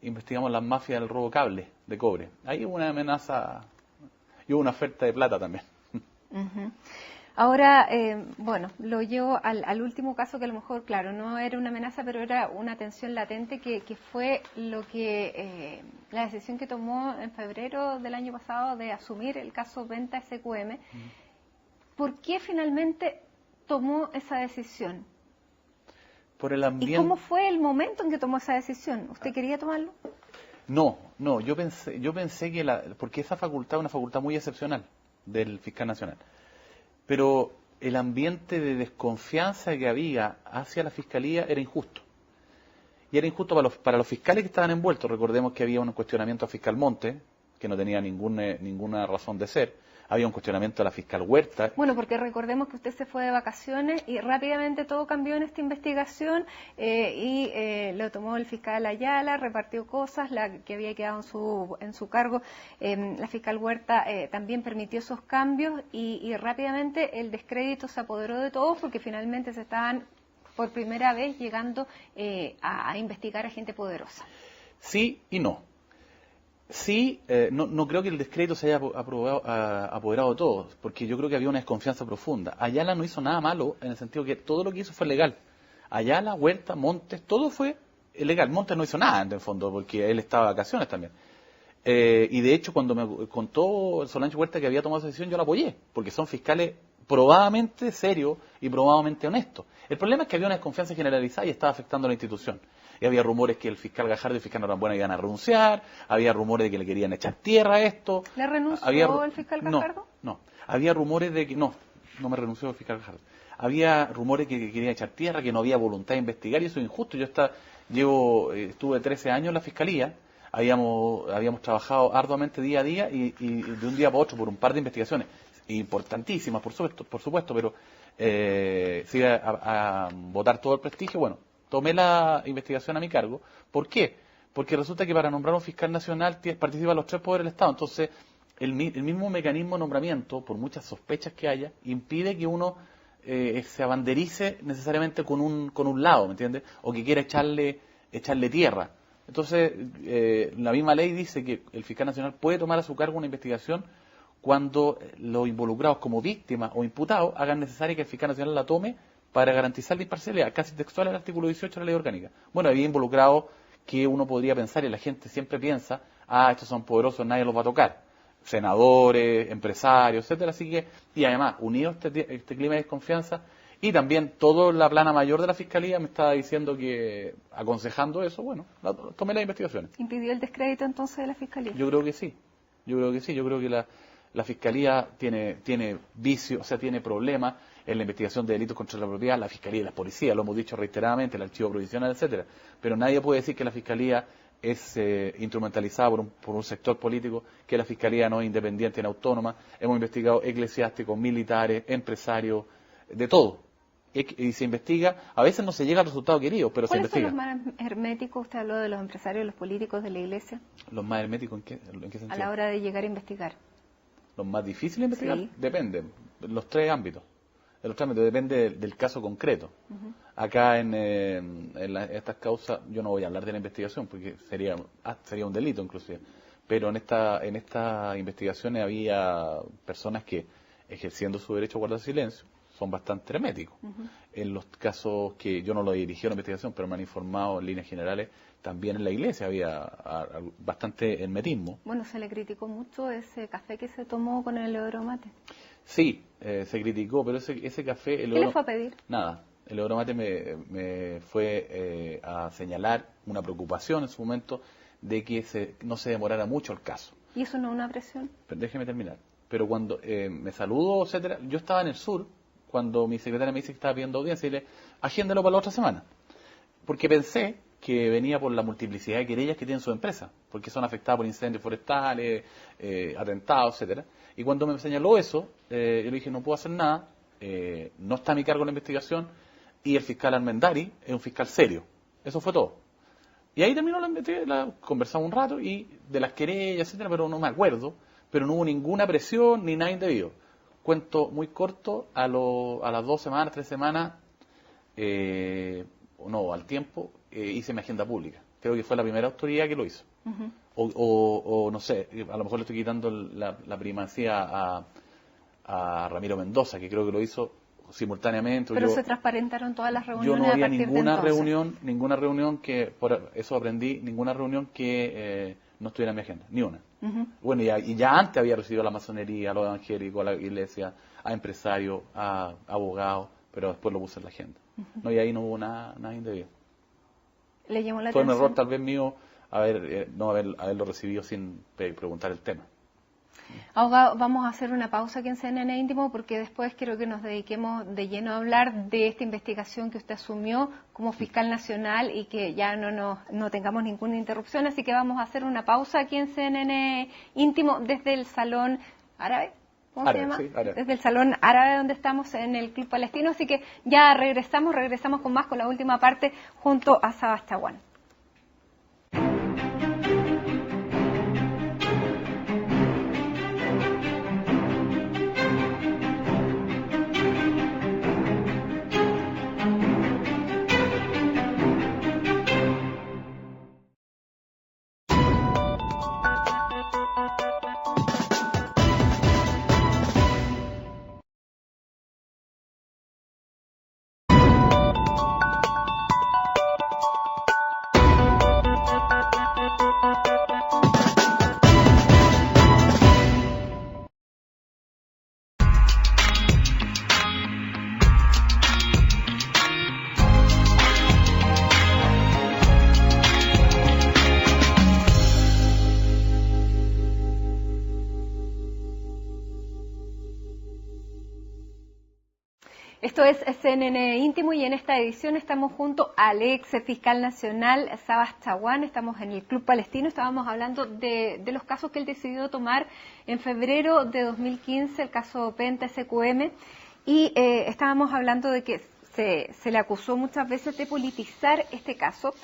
investigamos las mafias del robo cable de cobre. Ahí hubo una amenaza y hubo una oferta de plata también. Ahora, bueno, lo llevo al último caso que a lo mejor, claro, no era una amenaza, pero era una tensión latente que fue la decisión que tomó en febrero del año pasado de asumir el caso Venta SQM. ¿Por qué finalmente tomó esa decisión? Por el ambiente. ¿Y cómo fue el momento en que tomó esa decisión? ¿Usted quería tomarlo? No, yo pensé que porque esa facultad es una facultad muy excepcional del fiscal nacional, pero el ambiente de desconfianza que había hacia la fiscalía era injusto. Y era injusto para los fiscales que estaban envueltos. Recordemos que había un cuestionamiento a fiscal Monte, que no tenía ninguna razón de ser. Había un cuestionamiento de la fiscal Huerta. Bueno, porque recordemos que usted se fue de vacaciones y rápidamente todo cambió en esta investigación lo tomó el fiscal Ayala, repartió cosas, la que había quedado en su cargo. La fiscal Huerta también permitió esos cambios y rápidamente el descrédito se apoderó de todos porque finalmente se estaban por primera vez llegando a investigar a gente poderosa. Sí y no. Sí, no creo que el descrédito se haya apoderado de todos, porque yo creo que había una desconfianza profunda. Ayala no hizo nada malo, en el sentido que todo lo que hizo fue legal. Ayala, Huerta, Montes, todo fue legal. Montes no hizo nada, en el fondo, porque él estaba de vacaciones también. Y de hecho, cuando me contó Solange Huerta que había tomado esa decisión, yo la apoyé, porque son fiscales probadamente serios y probadamente honestos. El problema es que había una desconfianza generalizada y estaba afectando a la institución. Y había rumores que el fiscal Gajardo y el fiscal Norambuena iban a renunciar, había rumores de que le querían echar tierra a esto. ¿Le renunció el fiscal Gajardo? No, había rumores de que... No me renunció el fiscal Gajardo. Había rumores que querían echar tierra, que no había voluntad de investigar, y eso es injusto. Estuve 13 años en la fiscalía, habíamos trabajado arduamente día a día y de un día para otro por un par de investigaciones importantísimas, por supuesto, pero se iba a botar todo el prestigio. Bueno, tomé la investigación a mi cargo. ¿Por qué? Porque resulta que para nombrar un fiscal nacional participan los 3 poderes del Estado. Entonces, el mismo mecanismo de nombramiento, por muchas sospechas que haya, impide que uno se abanderice necesariamente con un lado, ¿me entiendes? O que quiera echarle tierra. Entonces, la misma ley dice que el fiscal nacional puede tomar a su cargo una investigación cuando los involucrados como víctimas o imputados hagan necesario que el fiscal nacional la tome para garantizar la imparcialidad, casi textual el artículo 18 de la ley orgánica. Bueno, había involucrados que uno podría pensar, y la gente siempre piensa, estos son poderosos, nadie los va a tocar. Senadores, empresarios, etcétera. Así que, y además, unido este clima de desconfianza, y también toda la plana mayor de la Fiscalía me estaba diciendo que, aconsejando eso, bueno, tomé las investigaciones. ¿Impidió el descrédito entonces de la Fiscalía? Yo creo que sí. Yo creo que la Fiscalía tiene vicios, o sea, tiene problemas en la investigación de delitos contra la propiedad, la Fiscalía y las policías, lo hemos dicho reiteradamente, el archivo provisional, etcétera. Pero nadie puede decir que la Fiscalía es instrumentalizada por un sector político, que la Fiscalía no es independiente ni autónoma. Hemos investigado eclesiásticos, militares, empresarios, de todo. Y se investiga, a veces no se llega al resultado querido, pero se investiga. ¿Cuáles son los más herméticos? Usted habló de los empresarios, los políticos de la Iglesia. ¿Los más herméticos en qué sentido? A la hora de llegar a investigar. ¿Los más difíciles de investigar? Sí. Depende, los 3 ámbitos. En los 3 ámbitos depende del caso concreto. Acá en estas causas, yo no voy a hablar de la investigación porque sería un delito inclusive, pero en estas investigaciones había personas que, ejerciendo su derecho a guardar silencio, son bastante herméticos. En los casos que yo no lo dirigí a la investigación, pero me han informado en líneas generales, también en la Iglesia había bastante hermetismo. Bueno, se le criticó mucho ese café que se tomó con el Euromate. Sí, se criticó, pero ese café... ¿Qué le fue a pedir? Nada. El Euromate me fue a señalar una preocupación en su momento de que no se demorara mucho el caso. ¿Y eso no es una presión? Pero déjeme terminar. Pero cuando me saludó, etcétera, yo estaba en el sur, cuando mi secretaria me dice que estaba pidiendo audiencia, y le agéndelo para la otra semana. Porque pensé que venía por la multiplicidad de querellas que tienen su empresa, porque son afectadas por incendios forestales, atentados, etcétera. Y cuando me señaló eso, yo le dije, no puedo hacer nada, no está a mi cargo la investigación, y el fiscal Armendari es un fiscal serio. Eso fue todo. Y ahí terminó conversamos un rato, y de las querellas, etcétera, pero no me acuerdo, pero no hubo ninguna presión ni nada indebido. Cuento muy corto, a las 2 semanas, 3 semanas, al tiempo, hice mi agenda pública. Creo que fue la primera autoridad que lo hizo. O no sé, a lo mejor le estoy quitando la primacía a Ramiro Mendoza, que creo que lo hizo simultáneamente. Pero se transparentaron todas las reuniones. Yo no había a partir ninguna de reunión que, por eso aprendí, ninguna reunión que no estuviera en mi agenda, ni una. Bueno, y ya antes había recibido a la masonería, a los evangélicos, a la iglesia, a empresarios, a abogados, pero después lo puse en la agenda. No, y ahí no hubo nada indebido. ¿Le llamó la Fue atención? un error tal vez mío no haberlo recibido sin preguntar el tema. Ahora vamos a hacer una pausa aquí en CNN Íntimo porque después quiero que nos dediquemos de lleno a hablar de esta investigación que usted asumió como fiscal nacional y que ya no tengamos ninguna interrupción. Así que vamos a hacer una pausa aquí en CNN Íntimo desde el Salón Árabe. ¿Cómo se llama? Sí, árabe. Desde el Salón Árabe donde estamos en el Club Palestino. Así que ya regresamos con más, con la última parte junto a Sabas Chaguán. Esto es CNN Íntimo y en esta edición estamos junto al ex fiscal nacional Sabas Chaguán. Estamos en el Club Palestino, estábamos hablando de los casos que él decidió tomar en febrero de 2015, el caso Penta SQM, y estábamos hablando de que se le acusó muchas veces de politizar este caso.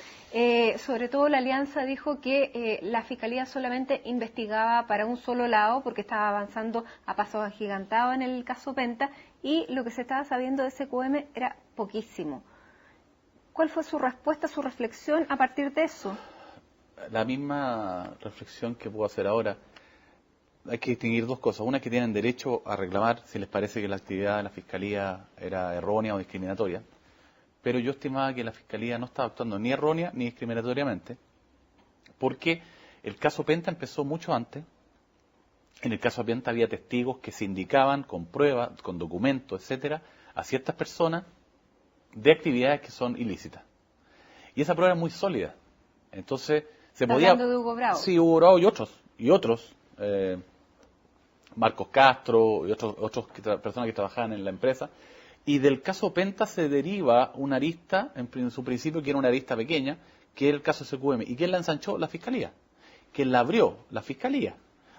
Sobre todo la Alianza dijo que la Fiscalía solamente investigaba para un solo lado porque estaba avanzando a pasos agigantados en el caso Penta y lo que se estaba sabiendo de SQM era poquísimo. ¿Cuál fue su respuesta, su reflexión a partir de eso? La misma reflexión que puedo hacer ahora. Hay que distinguir dos cosas. Una es que tienen derecho a reclamar si les parece que la actividad de la Fiscalía era errónea o discriminatoria. Pero yo estimaba que la Fiscalía no estaba actuando ni errónea ni discriminatoriamente, porque el caso Penta empezó mucho antes. En el caso Penta había testigos que se indicaban con pruebas, con documentos, etcétera, a ciertas personas de actividades que son ilícitas. Y esa prueba es muy sólida. Entonces, se podía... Hablando de Hugo Bravo. Sí, Hugo Bravo y otros. Marcos Castro y otras personas que trabajaban en la empresa. Y del caso Penta se deriva una arista, en su principio, que era una arista pequeña, que era el caso SQM. ¿Y quién la ensanchó? La Fiscalía. ¿Quién la abrió? La Fiscalía.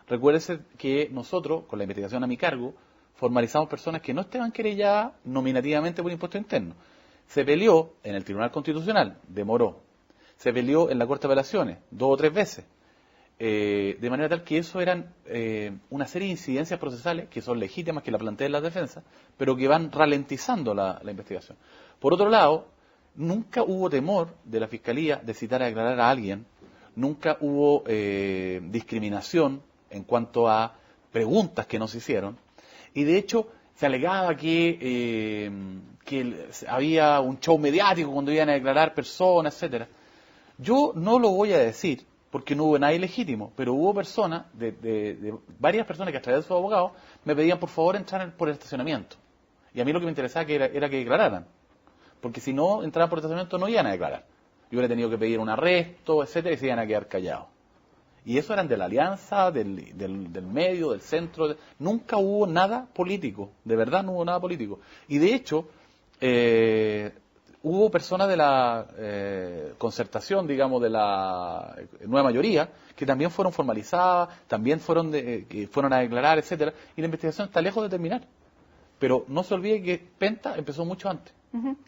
Recuérdese que nosotros, con la investigación a mi cargo, formalizamos personas que no estaban querelladas nominativamente por impuesto interno. Se peleó en el Tribunal Constitucional, demoró. Se peleó en la Corte de Apelaciones, 2 o 3 veces. De manera tal que eso eran una serie de incidencias procesales que son legítimas, que la plantean las defensas, pero que van ralentizando la investigación. Por otro lado, nunca hubo temor de la Fiscalía de citar a declarar a alguien, nunca hubo discriminación en cuanto a preguntas que nos hicieron, y de hecho se alegaba que había un show mediático cuando iban a declarar personas, etcétera. Yo no lo voy a decir, porque no hubo nadie legítimo, pero hubo personas, de varias personas que a través de sus abogados me pedían por favor entrar por el estacionamiento. Y a mí lo que me interesaba era que declararan, porque si no entraban por el estacionamiento no iban a declarar. Yo hubiera tenido que pedir un arresto, etcétera, y se iban a quedar callados. Y eso eran de la alianza, del medio, del centro. Nunca hubo nada político, de verdad no hubo nada político. Y de hecho, hubo personas de la concertación, digamos, de la nueva mayoría, que también fueron formalizadas, también que fueron a declarar, etcétera, y la investigación está lejos de terminar. Pero no se olvide que Penta empezó mucho antes.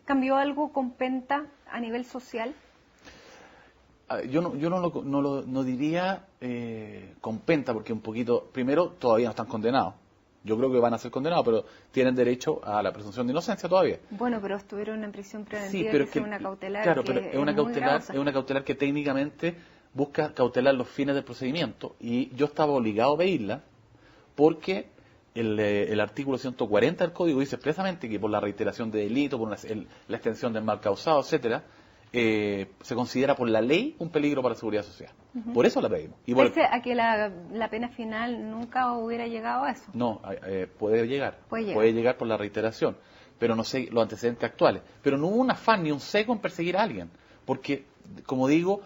¿Cambió algo con Penta a nivel social? Yo no diría con Penta, porque un poquito, primero, todavía no están condenados. Yo creo que van a ser condenados, pero tienen derecho a la presunción de inocencia todavía. Bueno, pero estuvieron en prisión preventiva, sí, pero que es una cautelar. Claro, que pero es una cautelar que técnicamente busca cautelar los fines del procedimiento. Y yo estaba obligado a pedirla porque el artículo 140 del Código dice expresamente que por la reiteración de delito, por la extensión del mal causado, etcétera, se considera por la ley un peligro para la seguridad social. Por eso la pedimos. Y ¿Pese a que la pena final nunca hubiera llegado a eso? No, puede llegar. Puede llegar por la reiteración, pero no sé los antecedentes actuales. Pero no hubo un afán ni un seco en perseguir a alguien, porque, como digo,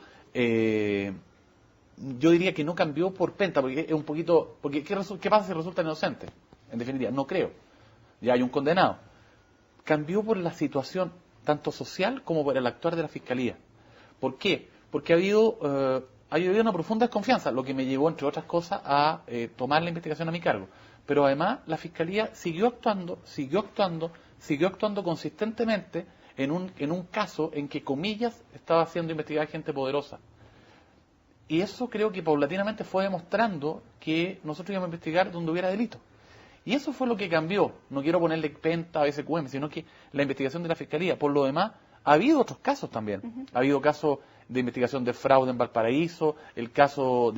yo diría que no cambió por penta, porque es un poquito, porque ¿qué pasa si resulta inocente? En definitiva, no creo. Ya hay un condenado. Cambió por la situación tanto social como por el actuar de la Fiscalía. ¿Por qué? Porque ha habido una profunda desconfianza, lo que me llevó, entre otras cosas, a tomar la investigación a mi cargo. Pero además la Fiscalía siguió actuando consistentemente en un caso en que, comillas, estaba siendo investigada gente poderosa. Y eso creo que paulatinamente fue demostrando que nosotros íbamos a investigar donde hubiera delito. Y eso fue lo que cambió. No quiero ponerle penta a SQM, sino que la investigación de la Fiscalía. Por lo demás, ha habido otros casos también. Ha habido casos de investigación de fraude en Valparaíso, hay casos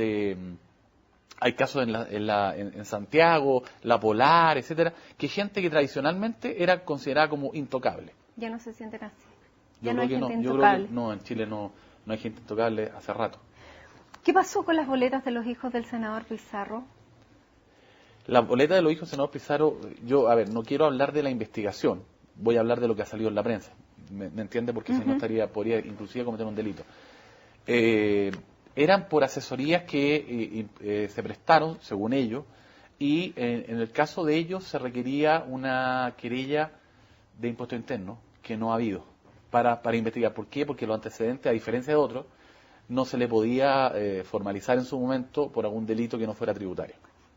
en Santiago, La Polar, etcétera, que gente que tradicionalmente era considerada como intocable. Ya no se sienten así. Yo creo que no, en Chile no hay gente intocable hace rato. ¿Qué pasó con las boletas de los hijos del senador Pizarro? La boleta de los hijos del senador Pizarro, no quiero hablar de la investigación, voy a hablar de lo que ha salido en la prensa. ¿Me entiende? Porque si no podría inclusive cometer un delito. Eran por asesorías que se prestaron, según ellos, y en el caso de ellos se requería una querella de impuesto interno, que no ha habido, para investigar. ¿Por qué? Porque los antecedentes, a diferencia de otros, no se le podía formalizar en su momento por algún delito que no fuera tributario.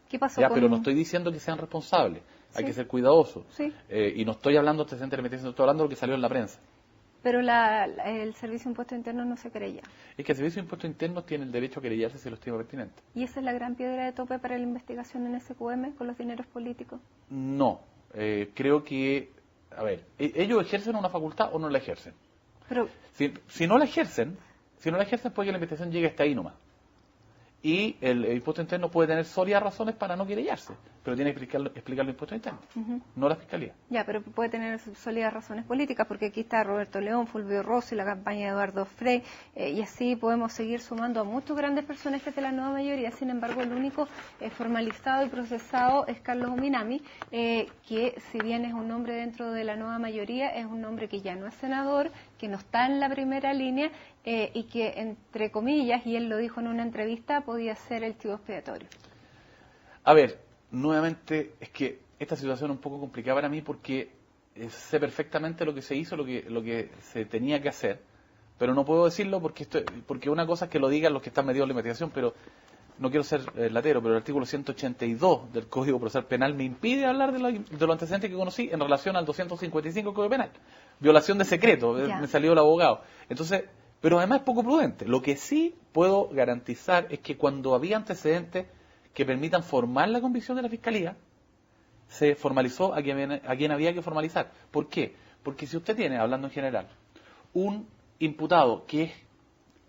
¿Qué pasó Pero no estoy diciendo que sean responsables, hay que ser cuidadosos. Sí. Y no estoy hablando de antecedentes de investigación, estoy hablando de lo que salió en la prensa. Pero el Servicio de Impuesto Interno no se querella. Es que el Servicio de Impuestos Internos tiene el derecho a querellarse si lo estima pertinente. ¿Y esa es la gran piedra de tope para la investigación en SQM con los dineros políticos? No, creo que, ellos ejercen una facultad o no la ejercen. Pero si no la ejercen, puede que la investigación llegue hasta ahí nomás. Y el impuesto interno puede tener sólidas razones para no querellarse, pero tiene que explicarlo el impuesto interno, no la Fiscalía. Ya, pero puede tener sólidas razones políticas, porque aquí está Roberto León, Fulvio Rossi, la campaña de Eduardo Frei, y así podemos seguir sumando a muchos grandes personajes de la nueva mayoría. Sin embargo, el único formalizado y procesado es Carlos Ominami, que si bien es un nombre dentro de la nueva mayoría, es un nombre que ya no es senador, que no está en la primera línea, y que, entre comillas, y él lo dijo en una entrevista, podía ser el chivo expiatorio. Nuevamente, es que esta situación es un poco complicada para mí porque sé perfectamente lo que se hizo, lo que se tenía que hacer, pero no puedo decirlo porque una cosa es que lo digan los que están metidos en la investigación, pero no quiero ser latero, pero el artículo 182 del Código Procesal Penal me impide hablar de los antecedentes que conocí en relación al 255 del Código Penal. Violación de secreto, me salió el abogado. Entonces, pero además es poco prudente. Lo que sí puedo garantizar es que cuando había antecedentes que permitan formar la convicción de la Fiscalía, se formalizó a quien había que formalizar. ¿Por qué? Porque si usted tiene, hablando en general, un imputado que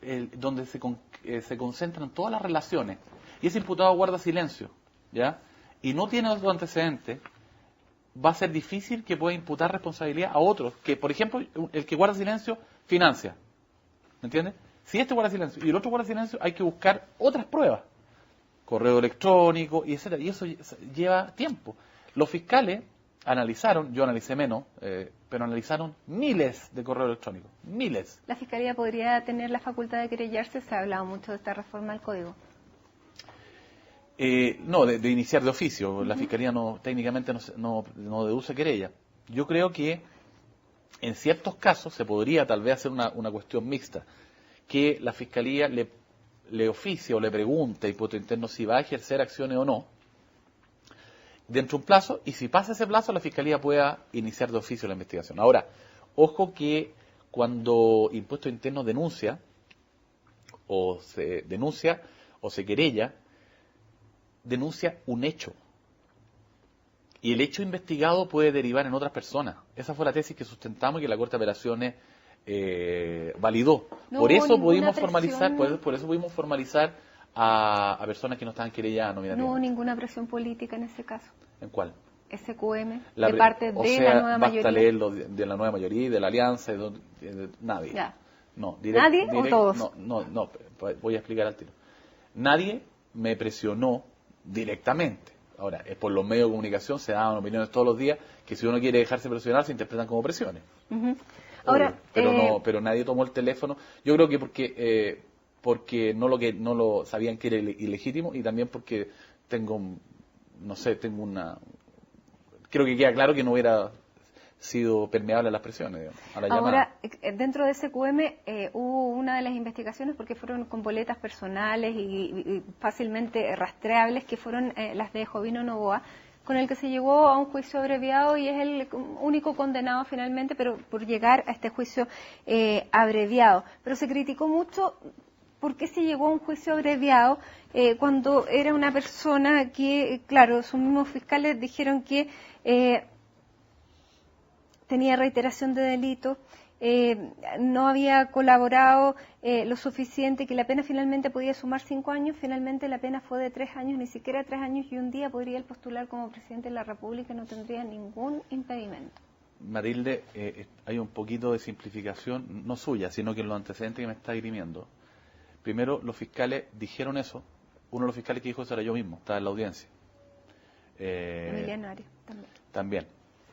es donde se concentran todas las relaciones, y ese imputado guarda silencio, ¿ya? Y no tiene otro antecedente, va a ser difícil que pueda imputar responsabilidad a otros, que por ejemplo, el que guarda silencio financia, ¿me entiende? Si este guarda silencio y el otro guarda silencio, hay que buscar otras pruebas, correo electrónico, y etcétera, y eso lleva tiempo. Los fiscales analizaron, yo analicé menos, pero analizaron miles de correos electrónicos, miles. ¿La Fiscalía podría tener la facultad de querellarse? Se ha hablado mucho de esta reforma al Código. No, de iniciar de oficio. La Fiscalía técnicamente no deduce querella. Yo creo que en ciertos casos se podría tal vez hacer una cuestión mixta, que la Fiscalía le oficie o le pregunte a Impuesto Interno si va a ejercer acciones o no, dentro de un plazo, y si pasa ese plazo, la Fiscalía pueda iniciar de oficio la investigación. Ahora, ojo que cuando Impuesto Interno denuncia o se querella, denuncia un hecho. Y el hecho investigado puede derivar en otras personas. Esa fue la tesis que sustentamos y que la Corte de Apelaciones validó. Por eso pudimos formalizar a personas que no estaban querelladas nominativamente. No hubo ninguna presión política en ese caso. ¿En cuál? SQM, de parte de la nueva mayoría. Basta leer de la nueva mayoría y de la alianza, nadie. Ya. No, ¿Nadie o todos? No, voy a explicar al tiro. Nadie me presionó directamente. Ahora, por los medios de comunicación se daban opiniones todos los días que si uno quiere dejarse presionar se interpretan como presiones. Ahora, pero nadie tomó el teléfono. Yo creo que porque no lo sabían que era ilegítimo, y también porque tengo una... Creo que queda claro que no hubiera sido permeable a las presiones, digamos, a la Ahora, llamada. dentro de SQM hubo una de las investigaciones, porque fueron con boletas personales y fácilmente rastreables, que fueron las de Jovino Novoa, con el que se llegó a un juicio abreviado y es el único condenado finalmente, pero por llegar a este juicio abreviado. Pero se criticó mucho por qué se llegó a un juicio abreviado cuando era una persona que, claro, sus mismos fiscales dijeron que tenía reiteración de delito, no había colaborado lo suficiente, que la pena finalmente podía sumar 5 años, finalmente la pena fue de 3 años, ni siquiera 3 años y un día podría él postular como presidente de la República, no tendría ningún impedimento. Matilde, hay un poquito de simplificación, no suya, sino que en los antecedentes que me está dirimiendo. Primero, los fiscales dijeron eso, uno de los fiscales que dijo eso era yo mismo, estaba en la audiencia. Emiliano Arias También.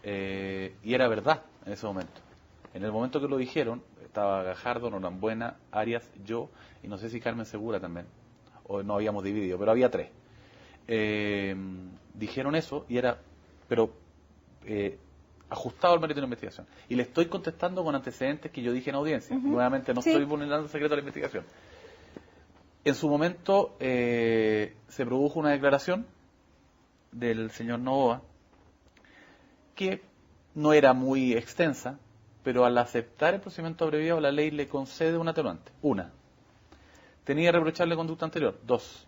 Y era verdad en ese momento. En el momento que lo dijeron, estaba Gajardo, Norambuena, Arias, yo, y no sé si Carmen Segura también, o no habíamos dividido, pero había 3. Dijeron eso y era, pero ajustado al mérito de la investigación. Y le estoy contestando con antecedentes que yo dije en audiencia. Nuevamente, no estoy vulnerando el secreto de la investigación. En su momento se produjo una declaración del señor Novoa que no era muy extensa, pero al aceptar el procedimiento abreviado la ley le concede un atenuante. 1. Tenía reprochable conducta anterior. 2.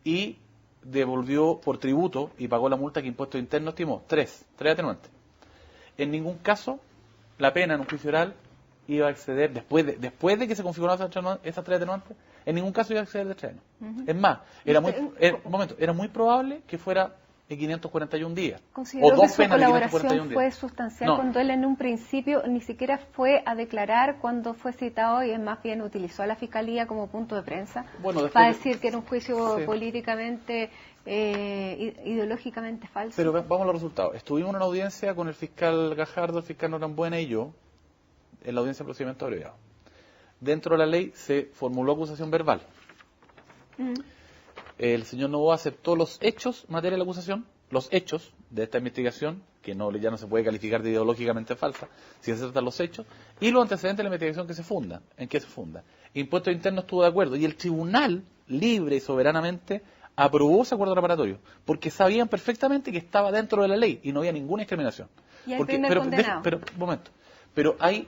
Y devolvió por tributo y pagó la multa que Impuesto Interno estimó. 3 atenuantes. En ningún caso la pena en un juicio oral iba a exceder, después de que se configuraron esas 3 atenuantes, en ningún caso iba a exceder de 3 años. Es más, era muy probable que fuera de 541 días. Considero o 2 que su penas de colaboración 541 fue días. sustancial No. cuando él en un principio ni siquiera fue a declarar cuando fue citado y más bien utilizó a la Fiscalía como punto de prensa para decir que era un juicio políticamente, ideológicamente falso. Pero vamos a los resultados. Estuvimos en una audiencia con el fiscal Gajardo, el fiscal Norambuena y yo, en la audiencia de procedimiento abreviado. Dentro de la ley se formuló acusación verbal. El señor Novoa aceptó los hechos, materia de la acusación, los hechos de esta investigación, que ya no se puede calificar de ideológicamente falsa, si se tratan los hechos, y los antecedentes de la investigación en qué se funda. Impuesto Interno estuvo de acuerdo, y el tribunal, libre y soberanamente, aprobó ese acuerdo reparatorio, porque sabían perfectamente que estaba dentro de la ley y no había ninguna discriminación. Y el primer condenado. Un momento. Pero hay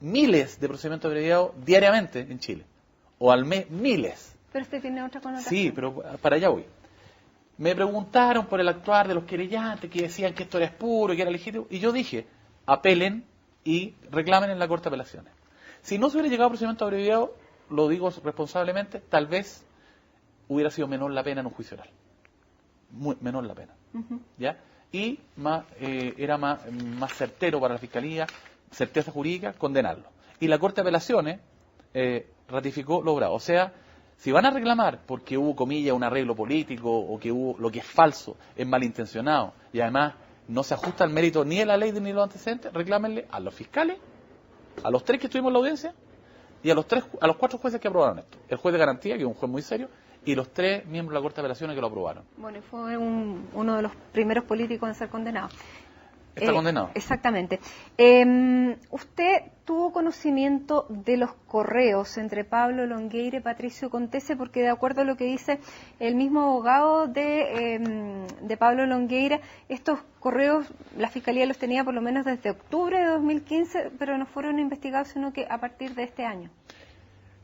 miles de procedimientos abreviados diariamente en Chile, o al mes miles. Pero este tiene otra connotación. Sí, pero para allá voy. Me preguntaron por el actuar de los querellantes, que decían que esto era puro y que era legítimo, y yo dije, apelen y reclamen en la Corte de Apelaciones. Si no se hubiera llegado a procedimiento abreviado, lo digo responsablemente, tal vez hubiera sido menor la pena en un juicio oral. Menor la pena. ¿Ya? Y era más certero para la Fiscalía, certeza jurídica, condenarlo. Y la Corte de Apelaciones ratificó lo obrado. O sea, si van a reclamar porque hubo, comillas, un arreglo político o que hubo lo que es falso, es malintencionado y además no se ajusta al mérito ni de la ley ni de los antecedentes, reclámenle a los fiscales, a los 3 que estuvimos en la audiencia y a los 4 jueces que aprobaron esto. El juez de garantía, que es un juez muy serio, y los 3 miembros de la Corte de Apelaciones que lo aprobaron. Bueno, fue uno de los primeros políticos en ser condenado. Está condenado. Exactamente. ¿Usted tuvo conocimiento de los correos entre Pablo Longueira y Patricio Contese? Porque de acuerdo a lo que dice el mismo abogado de Pablo Longueira, estos correos la Fiscalía los tenía por lo menos desde octubre de 2015, pero no fueron investigados sino que a partir de este año.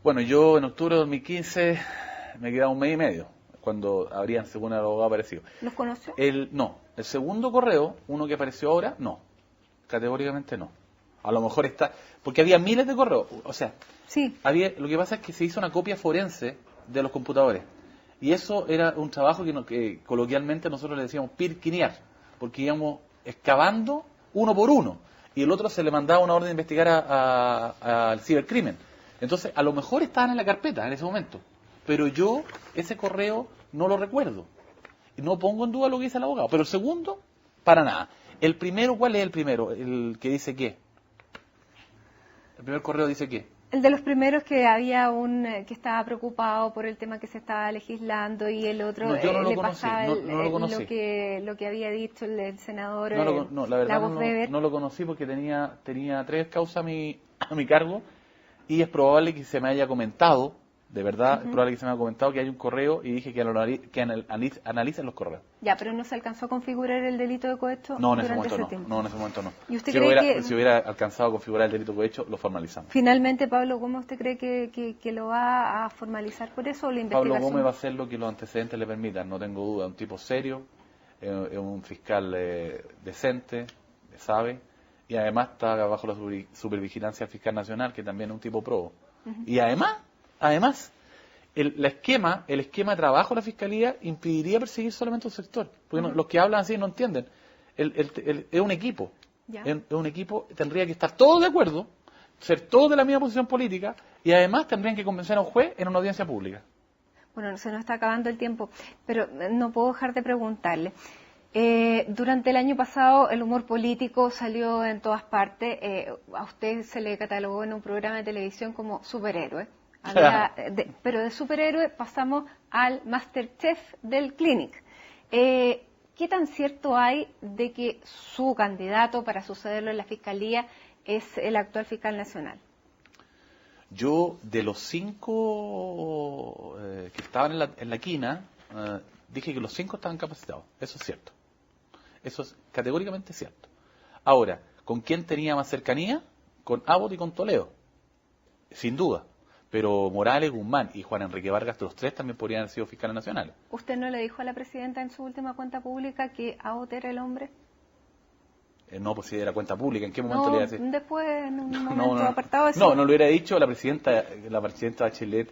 Bueno, yo en octubre de 2015 me quedaba un mes y medio, cuando habrían, según el abogado, aparecido. ¿Los conoció? No. El segundo correo, uno que apareció ahora, no. Categóricamente no. A lo mejor está... Porque había miles de correos. O sea, sí. Lo que pasa es que se hizo una copia forense de los computadores. Y eso era un trabajo que coloquialmente nosotros le decíamos pirquinear. Porque íbamos excavando uno por uno. Y el otro se le mandaba una orden de investigar al cibercrimen. Entonces, a lo mejor estaban en la carpeta en ese momento. Pero yo ese correo no lo recuerdo. No pongo en duda lo que dice el abogado. Pero el segundo, para nada. El primero, ¿cuál es el primero? El que dice qué. El primer correo dice qué. El de los primeros que había que estaba preocupado por el tema que se estaba legislando y el otro No, yo no lo le conocí, pasaba no lo conocí. lo que había dicho el senador La verdad Lagos Weber. no lo conocí porque tenía 3 causas a mi cargo y es probable que se me haya comentado, de verdad, es probable que se me haya comentado que hay un correo y dije que analicen los correos. Ya, pero no se alcanzó a configurar el delito de cohecho No, en ese durante momento ese tiempo. no. No, en ese momento no. ¿Y usted cree que Si hubiera alcanzado a configurar el delito cohecho, lo formalizamos. finalmente Pablo Gómez, usted cree que lo va a formalizar por eso o la investigación? Pablo Gómez va a hacer lo que los antecedentes le permitan, no tengo duda, un tipo serio, es un fiscal decente, sabe, y además está bajo la supervigilancia del fiscal nacional, que también es un tipo probo. Y además, el esquema de trabajo de la fiscalía impediría perseguir solamente un sector, porque los que hablan así no entienden. Es un equipo, es un equipo, tendría que estar todos de acuerdo, ser todos de la misma posición política, y además tendrían que convencer a un juez en una audiencia pública. Bueno, se nos está acabando el tiempo, pero no puedo dejar de preguntarle. Durante el año pasado el humor político salió en todas partes. A usted se le catalogó en un programa de televisión como superhéroe. Pero de superhéroe pasamos al Masterchef del Clinic. ¿Qué tan cierto hay de que su candidato para sucederlo en la Fiscalía es el actual fiscal nacional? Yo, de los 5 que estaban en la quina, dije que los 5 estaban capacitados. Eso es cierto. Eso es categóricamente cierto. Ahora, ¿con quién tenía más cercanía? Con Abbott y con Toledo. Sin duda. Pero Morales, Guzmán y Juan Enrique Vargas, los 3 también podrían haber sido fiscales nacionales. ¿Usted no le dijo a la presidenta en su última cuenta pública que Abbott era el hombre? No, pues si era cuenta pública, ¿en qué momento le iba a decir? Después, en un momento apartado de eso. No lo hubiera dicho la presidenta Bachelet.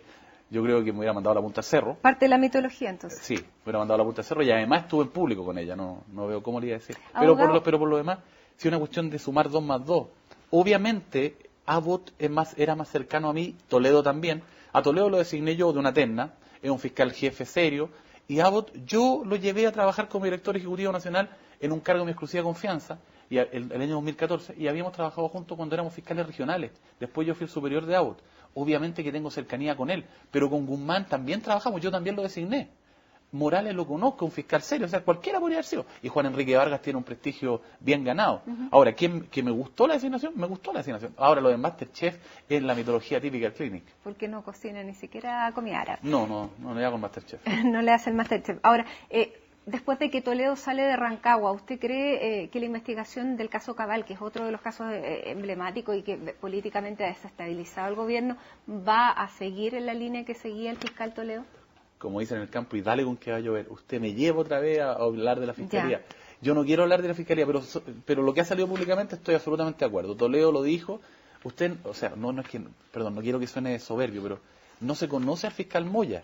Yo creo que me hubiera mandado a la punta del cerro. Parte de la mitología, entonces. Sí, me hubiera mandado a la punta del cerro y además estuve en público con ella, no veo cómo le iba a decir. Abogado. Pero por lo demás, si es una cuestión de sumar 2 más 2. Obviamente, Abbott era más cercano a mí, Toledo también. A Toledo lo designé yo de una terna, es un fiscal jefe serio, y Abbott yo lo llevé a trabajar como director ejecutivo nacional en un cargo de mi exclusiva confianza, y el año 2014, y habíamos trabajado juntos cuando éramos fiscales regionales. Después yo fui el superior de Abbott. Obviamente que tengo cercanía con él, pero con Guzmán también trabajamos, yo también lo designé. Morales lo conozco, un fiscal serio, o sea, cualquiera podría haber sido. Y Juan Enrique Vargas tiene un prestigio bien ganado. Ahora, que me gustó la designación, me gustó la designación. Ahora, lo de Masterchef es la mitología típica del Clinic. Porque no cocina ni siquiera comida árabe. No le hago el Masterchef. No le hace el Masterchef. Ahora, después de que Toledo sale de Rancagua, ¿usted cree que la investigación del caso Cabal, que es otro de los casos emblemáticos y que políticamente ha desestabilizado el gobierno, va a seguir en la línea que seguía el fiscal Toledo? Como dicen en el campo, y dale con que va a llover. Usted me lleva otra vez a hablar de la Fiscalía. Yo no quiero hablar de la Fiscalía, pero lo que ha salido públicamente estoy absolutamente de acuerdo. Toledo lo dijo. Usted, o sea, no quiero que suene soberbio, pero no se conoce al fiscal Moya.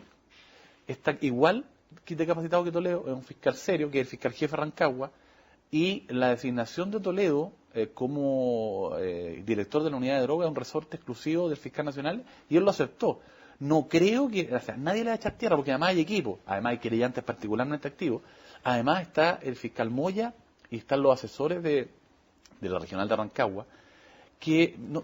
Está igual de capacitado que Toledo, es un fiscal serio, que es el fiscal jefe Rancagua, y la designación de Toledo como director de la unidad de drogas es un resorte exclusivo del fiscal nacional, y él lo aceptó. No creo que, o sea, nadie le va a echar tierra, porque además hay equipo, además hay querellantes particularmente activos, además está el fiscal Moya y están los asesores de la regional de Rancagua, que, no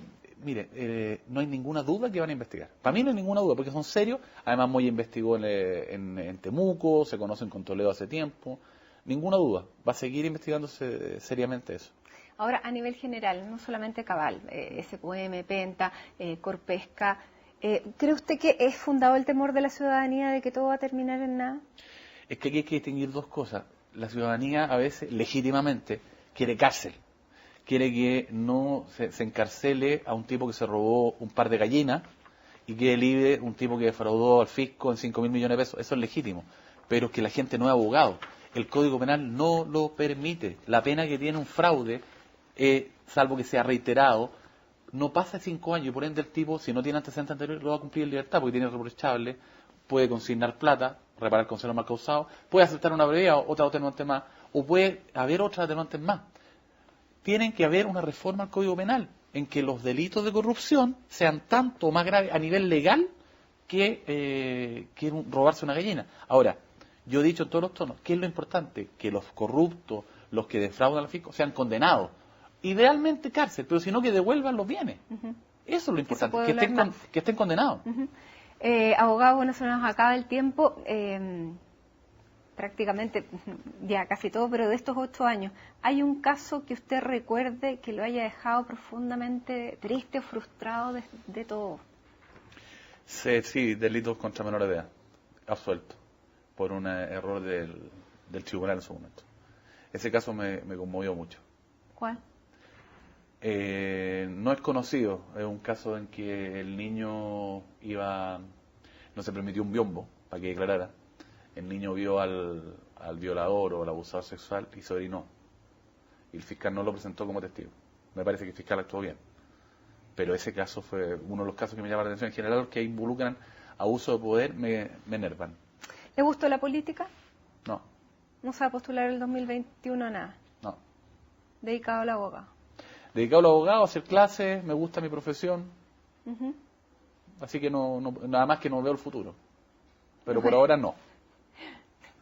hay ninguna duda que van a investigar. Para mí no hay ninguna duda, porque son serios. Además Moya investigó en Temuco, se conocen con Toledo hace tiempo, ninguna duda, va a seguir investigándose seriamente eso. Ahora, a nivel general, no solamente Cabal, SQM, Penta, Corpesca, ¿cree usted que es fundado el temor de la ciudadanía de que todo va a terminar en nada? Es que aquí hay que distinguir 2 cosas. La ciudadanía a veces, legítimamente, quiere cárcel. Quiere que no se encarcele a un tipo que se robó un par de gallinas y quede libre un tipo que defraudó al fisco en 5.000 millones de pesos. Eso es legítimo. Pero es que la gente no es abogado. El Código Penal no lo permite. La pena que tiene un fraude, salvo que sea reiterado, no pasa 5 años, y por ende el tipo, si no tiene antecedentes anteriores, lo va a cumplir en libertad, porque tiene reprochable, puede consignar plata, reparar consuelo mal causado, puede aceptar una brevia, otra atenuante más, o puede haber otras atenuantes más. Tienen que haber una reforma al Código Penal, en que los delitos de corrupción sean tanto o más graves a nivel legal que robarse una gallina. Ahora, yo he dicho en todos los tonos, ¿qué es lo importante? Que los corruptos, los que defraudan al fisco, sean condenados. Idealmente cárcel, pero si no, que devuelvan los bienes. Eso es lo importante, puede hablar más. que estén condenados. Abogado, bueno, se nos acaba el tiempo. Prácticamente ya casi todo, pero de estos 8 años, ¿hay un caso que usted recuerde que lo haya dejado profundamente triste o frustrado de todo? Sí, delitos contra menores de edad, absuelto, por un error del tribunal en su momento. Ese caso me conmovió mucho. ¿Cuál? No es conocido, es un caso en que el niño no se permitió un biombo para que declarara. El niño vio al violador o al abusador sexual y se orinó. Y el fiscal no lo presentó como testigo. Me parece que el fiscal actuó bien. Pero ese caso fue uno de los casos que me llama la atención. En general, los que involucran abuso de poder me enervan. ¿Le gustó la política? No. ¿No se va a postular el 2021 a nada? No. ¿Dedicado al abogado? Dedicado al abogado, a hacer clases, me gusta mi profesión. Así que nada más que no veo el futuro. Pero por ahora no.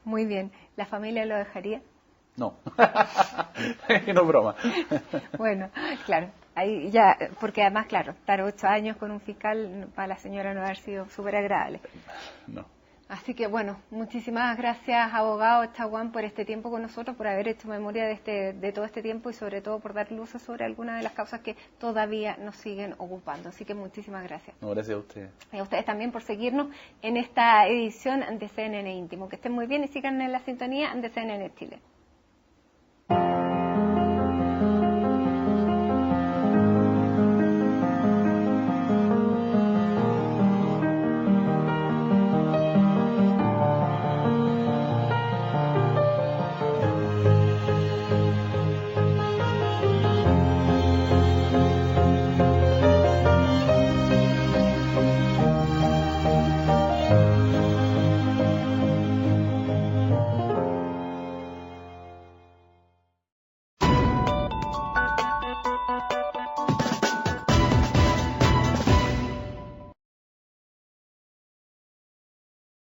Muy bien. ¿La familia lo dejaría? No. No es broma. Bueno, claro. Ahí ya, porque además, claro, estar 8 años con un fiscal para la señora no haber sido súper agradable. No. Así que bueno, muchísimas gracias, abogado Chaguán, por este tiempo con nosotros, por haber hecho memoria de todo este tiempo y sobre todo por dar luces sobre algunas de las causas que todavía nos siguen ocupando. Así que muchísimas gracias. No, gracias a ustedes. Y a ustedes también por seguirnos en esta edición de CNN Íntimo. Que estén muy bien y sigan en la sintonía de CNN Chile.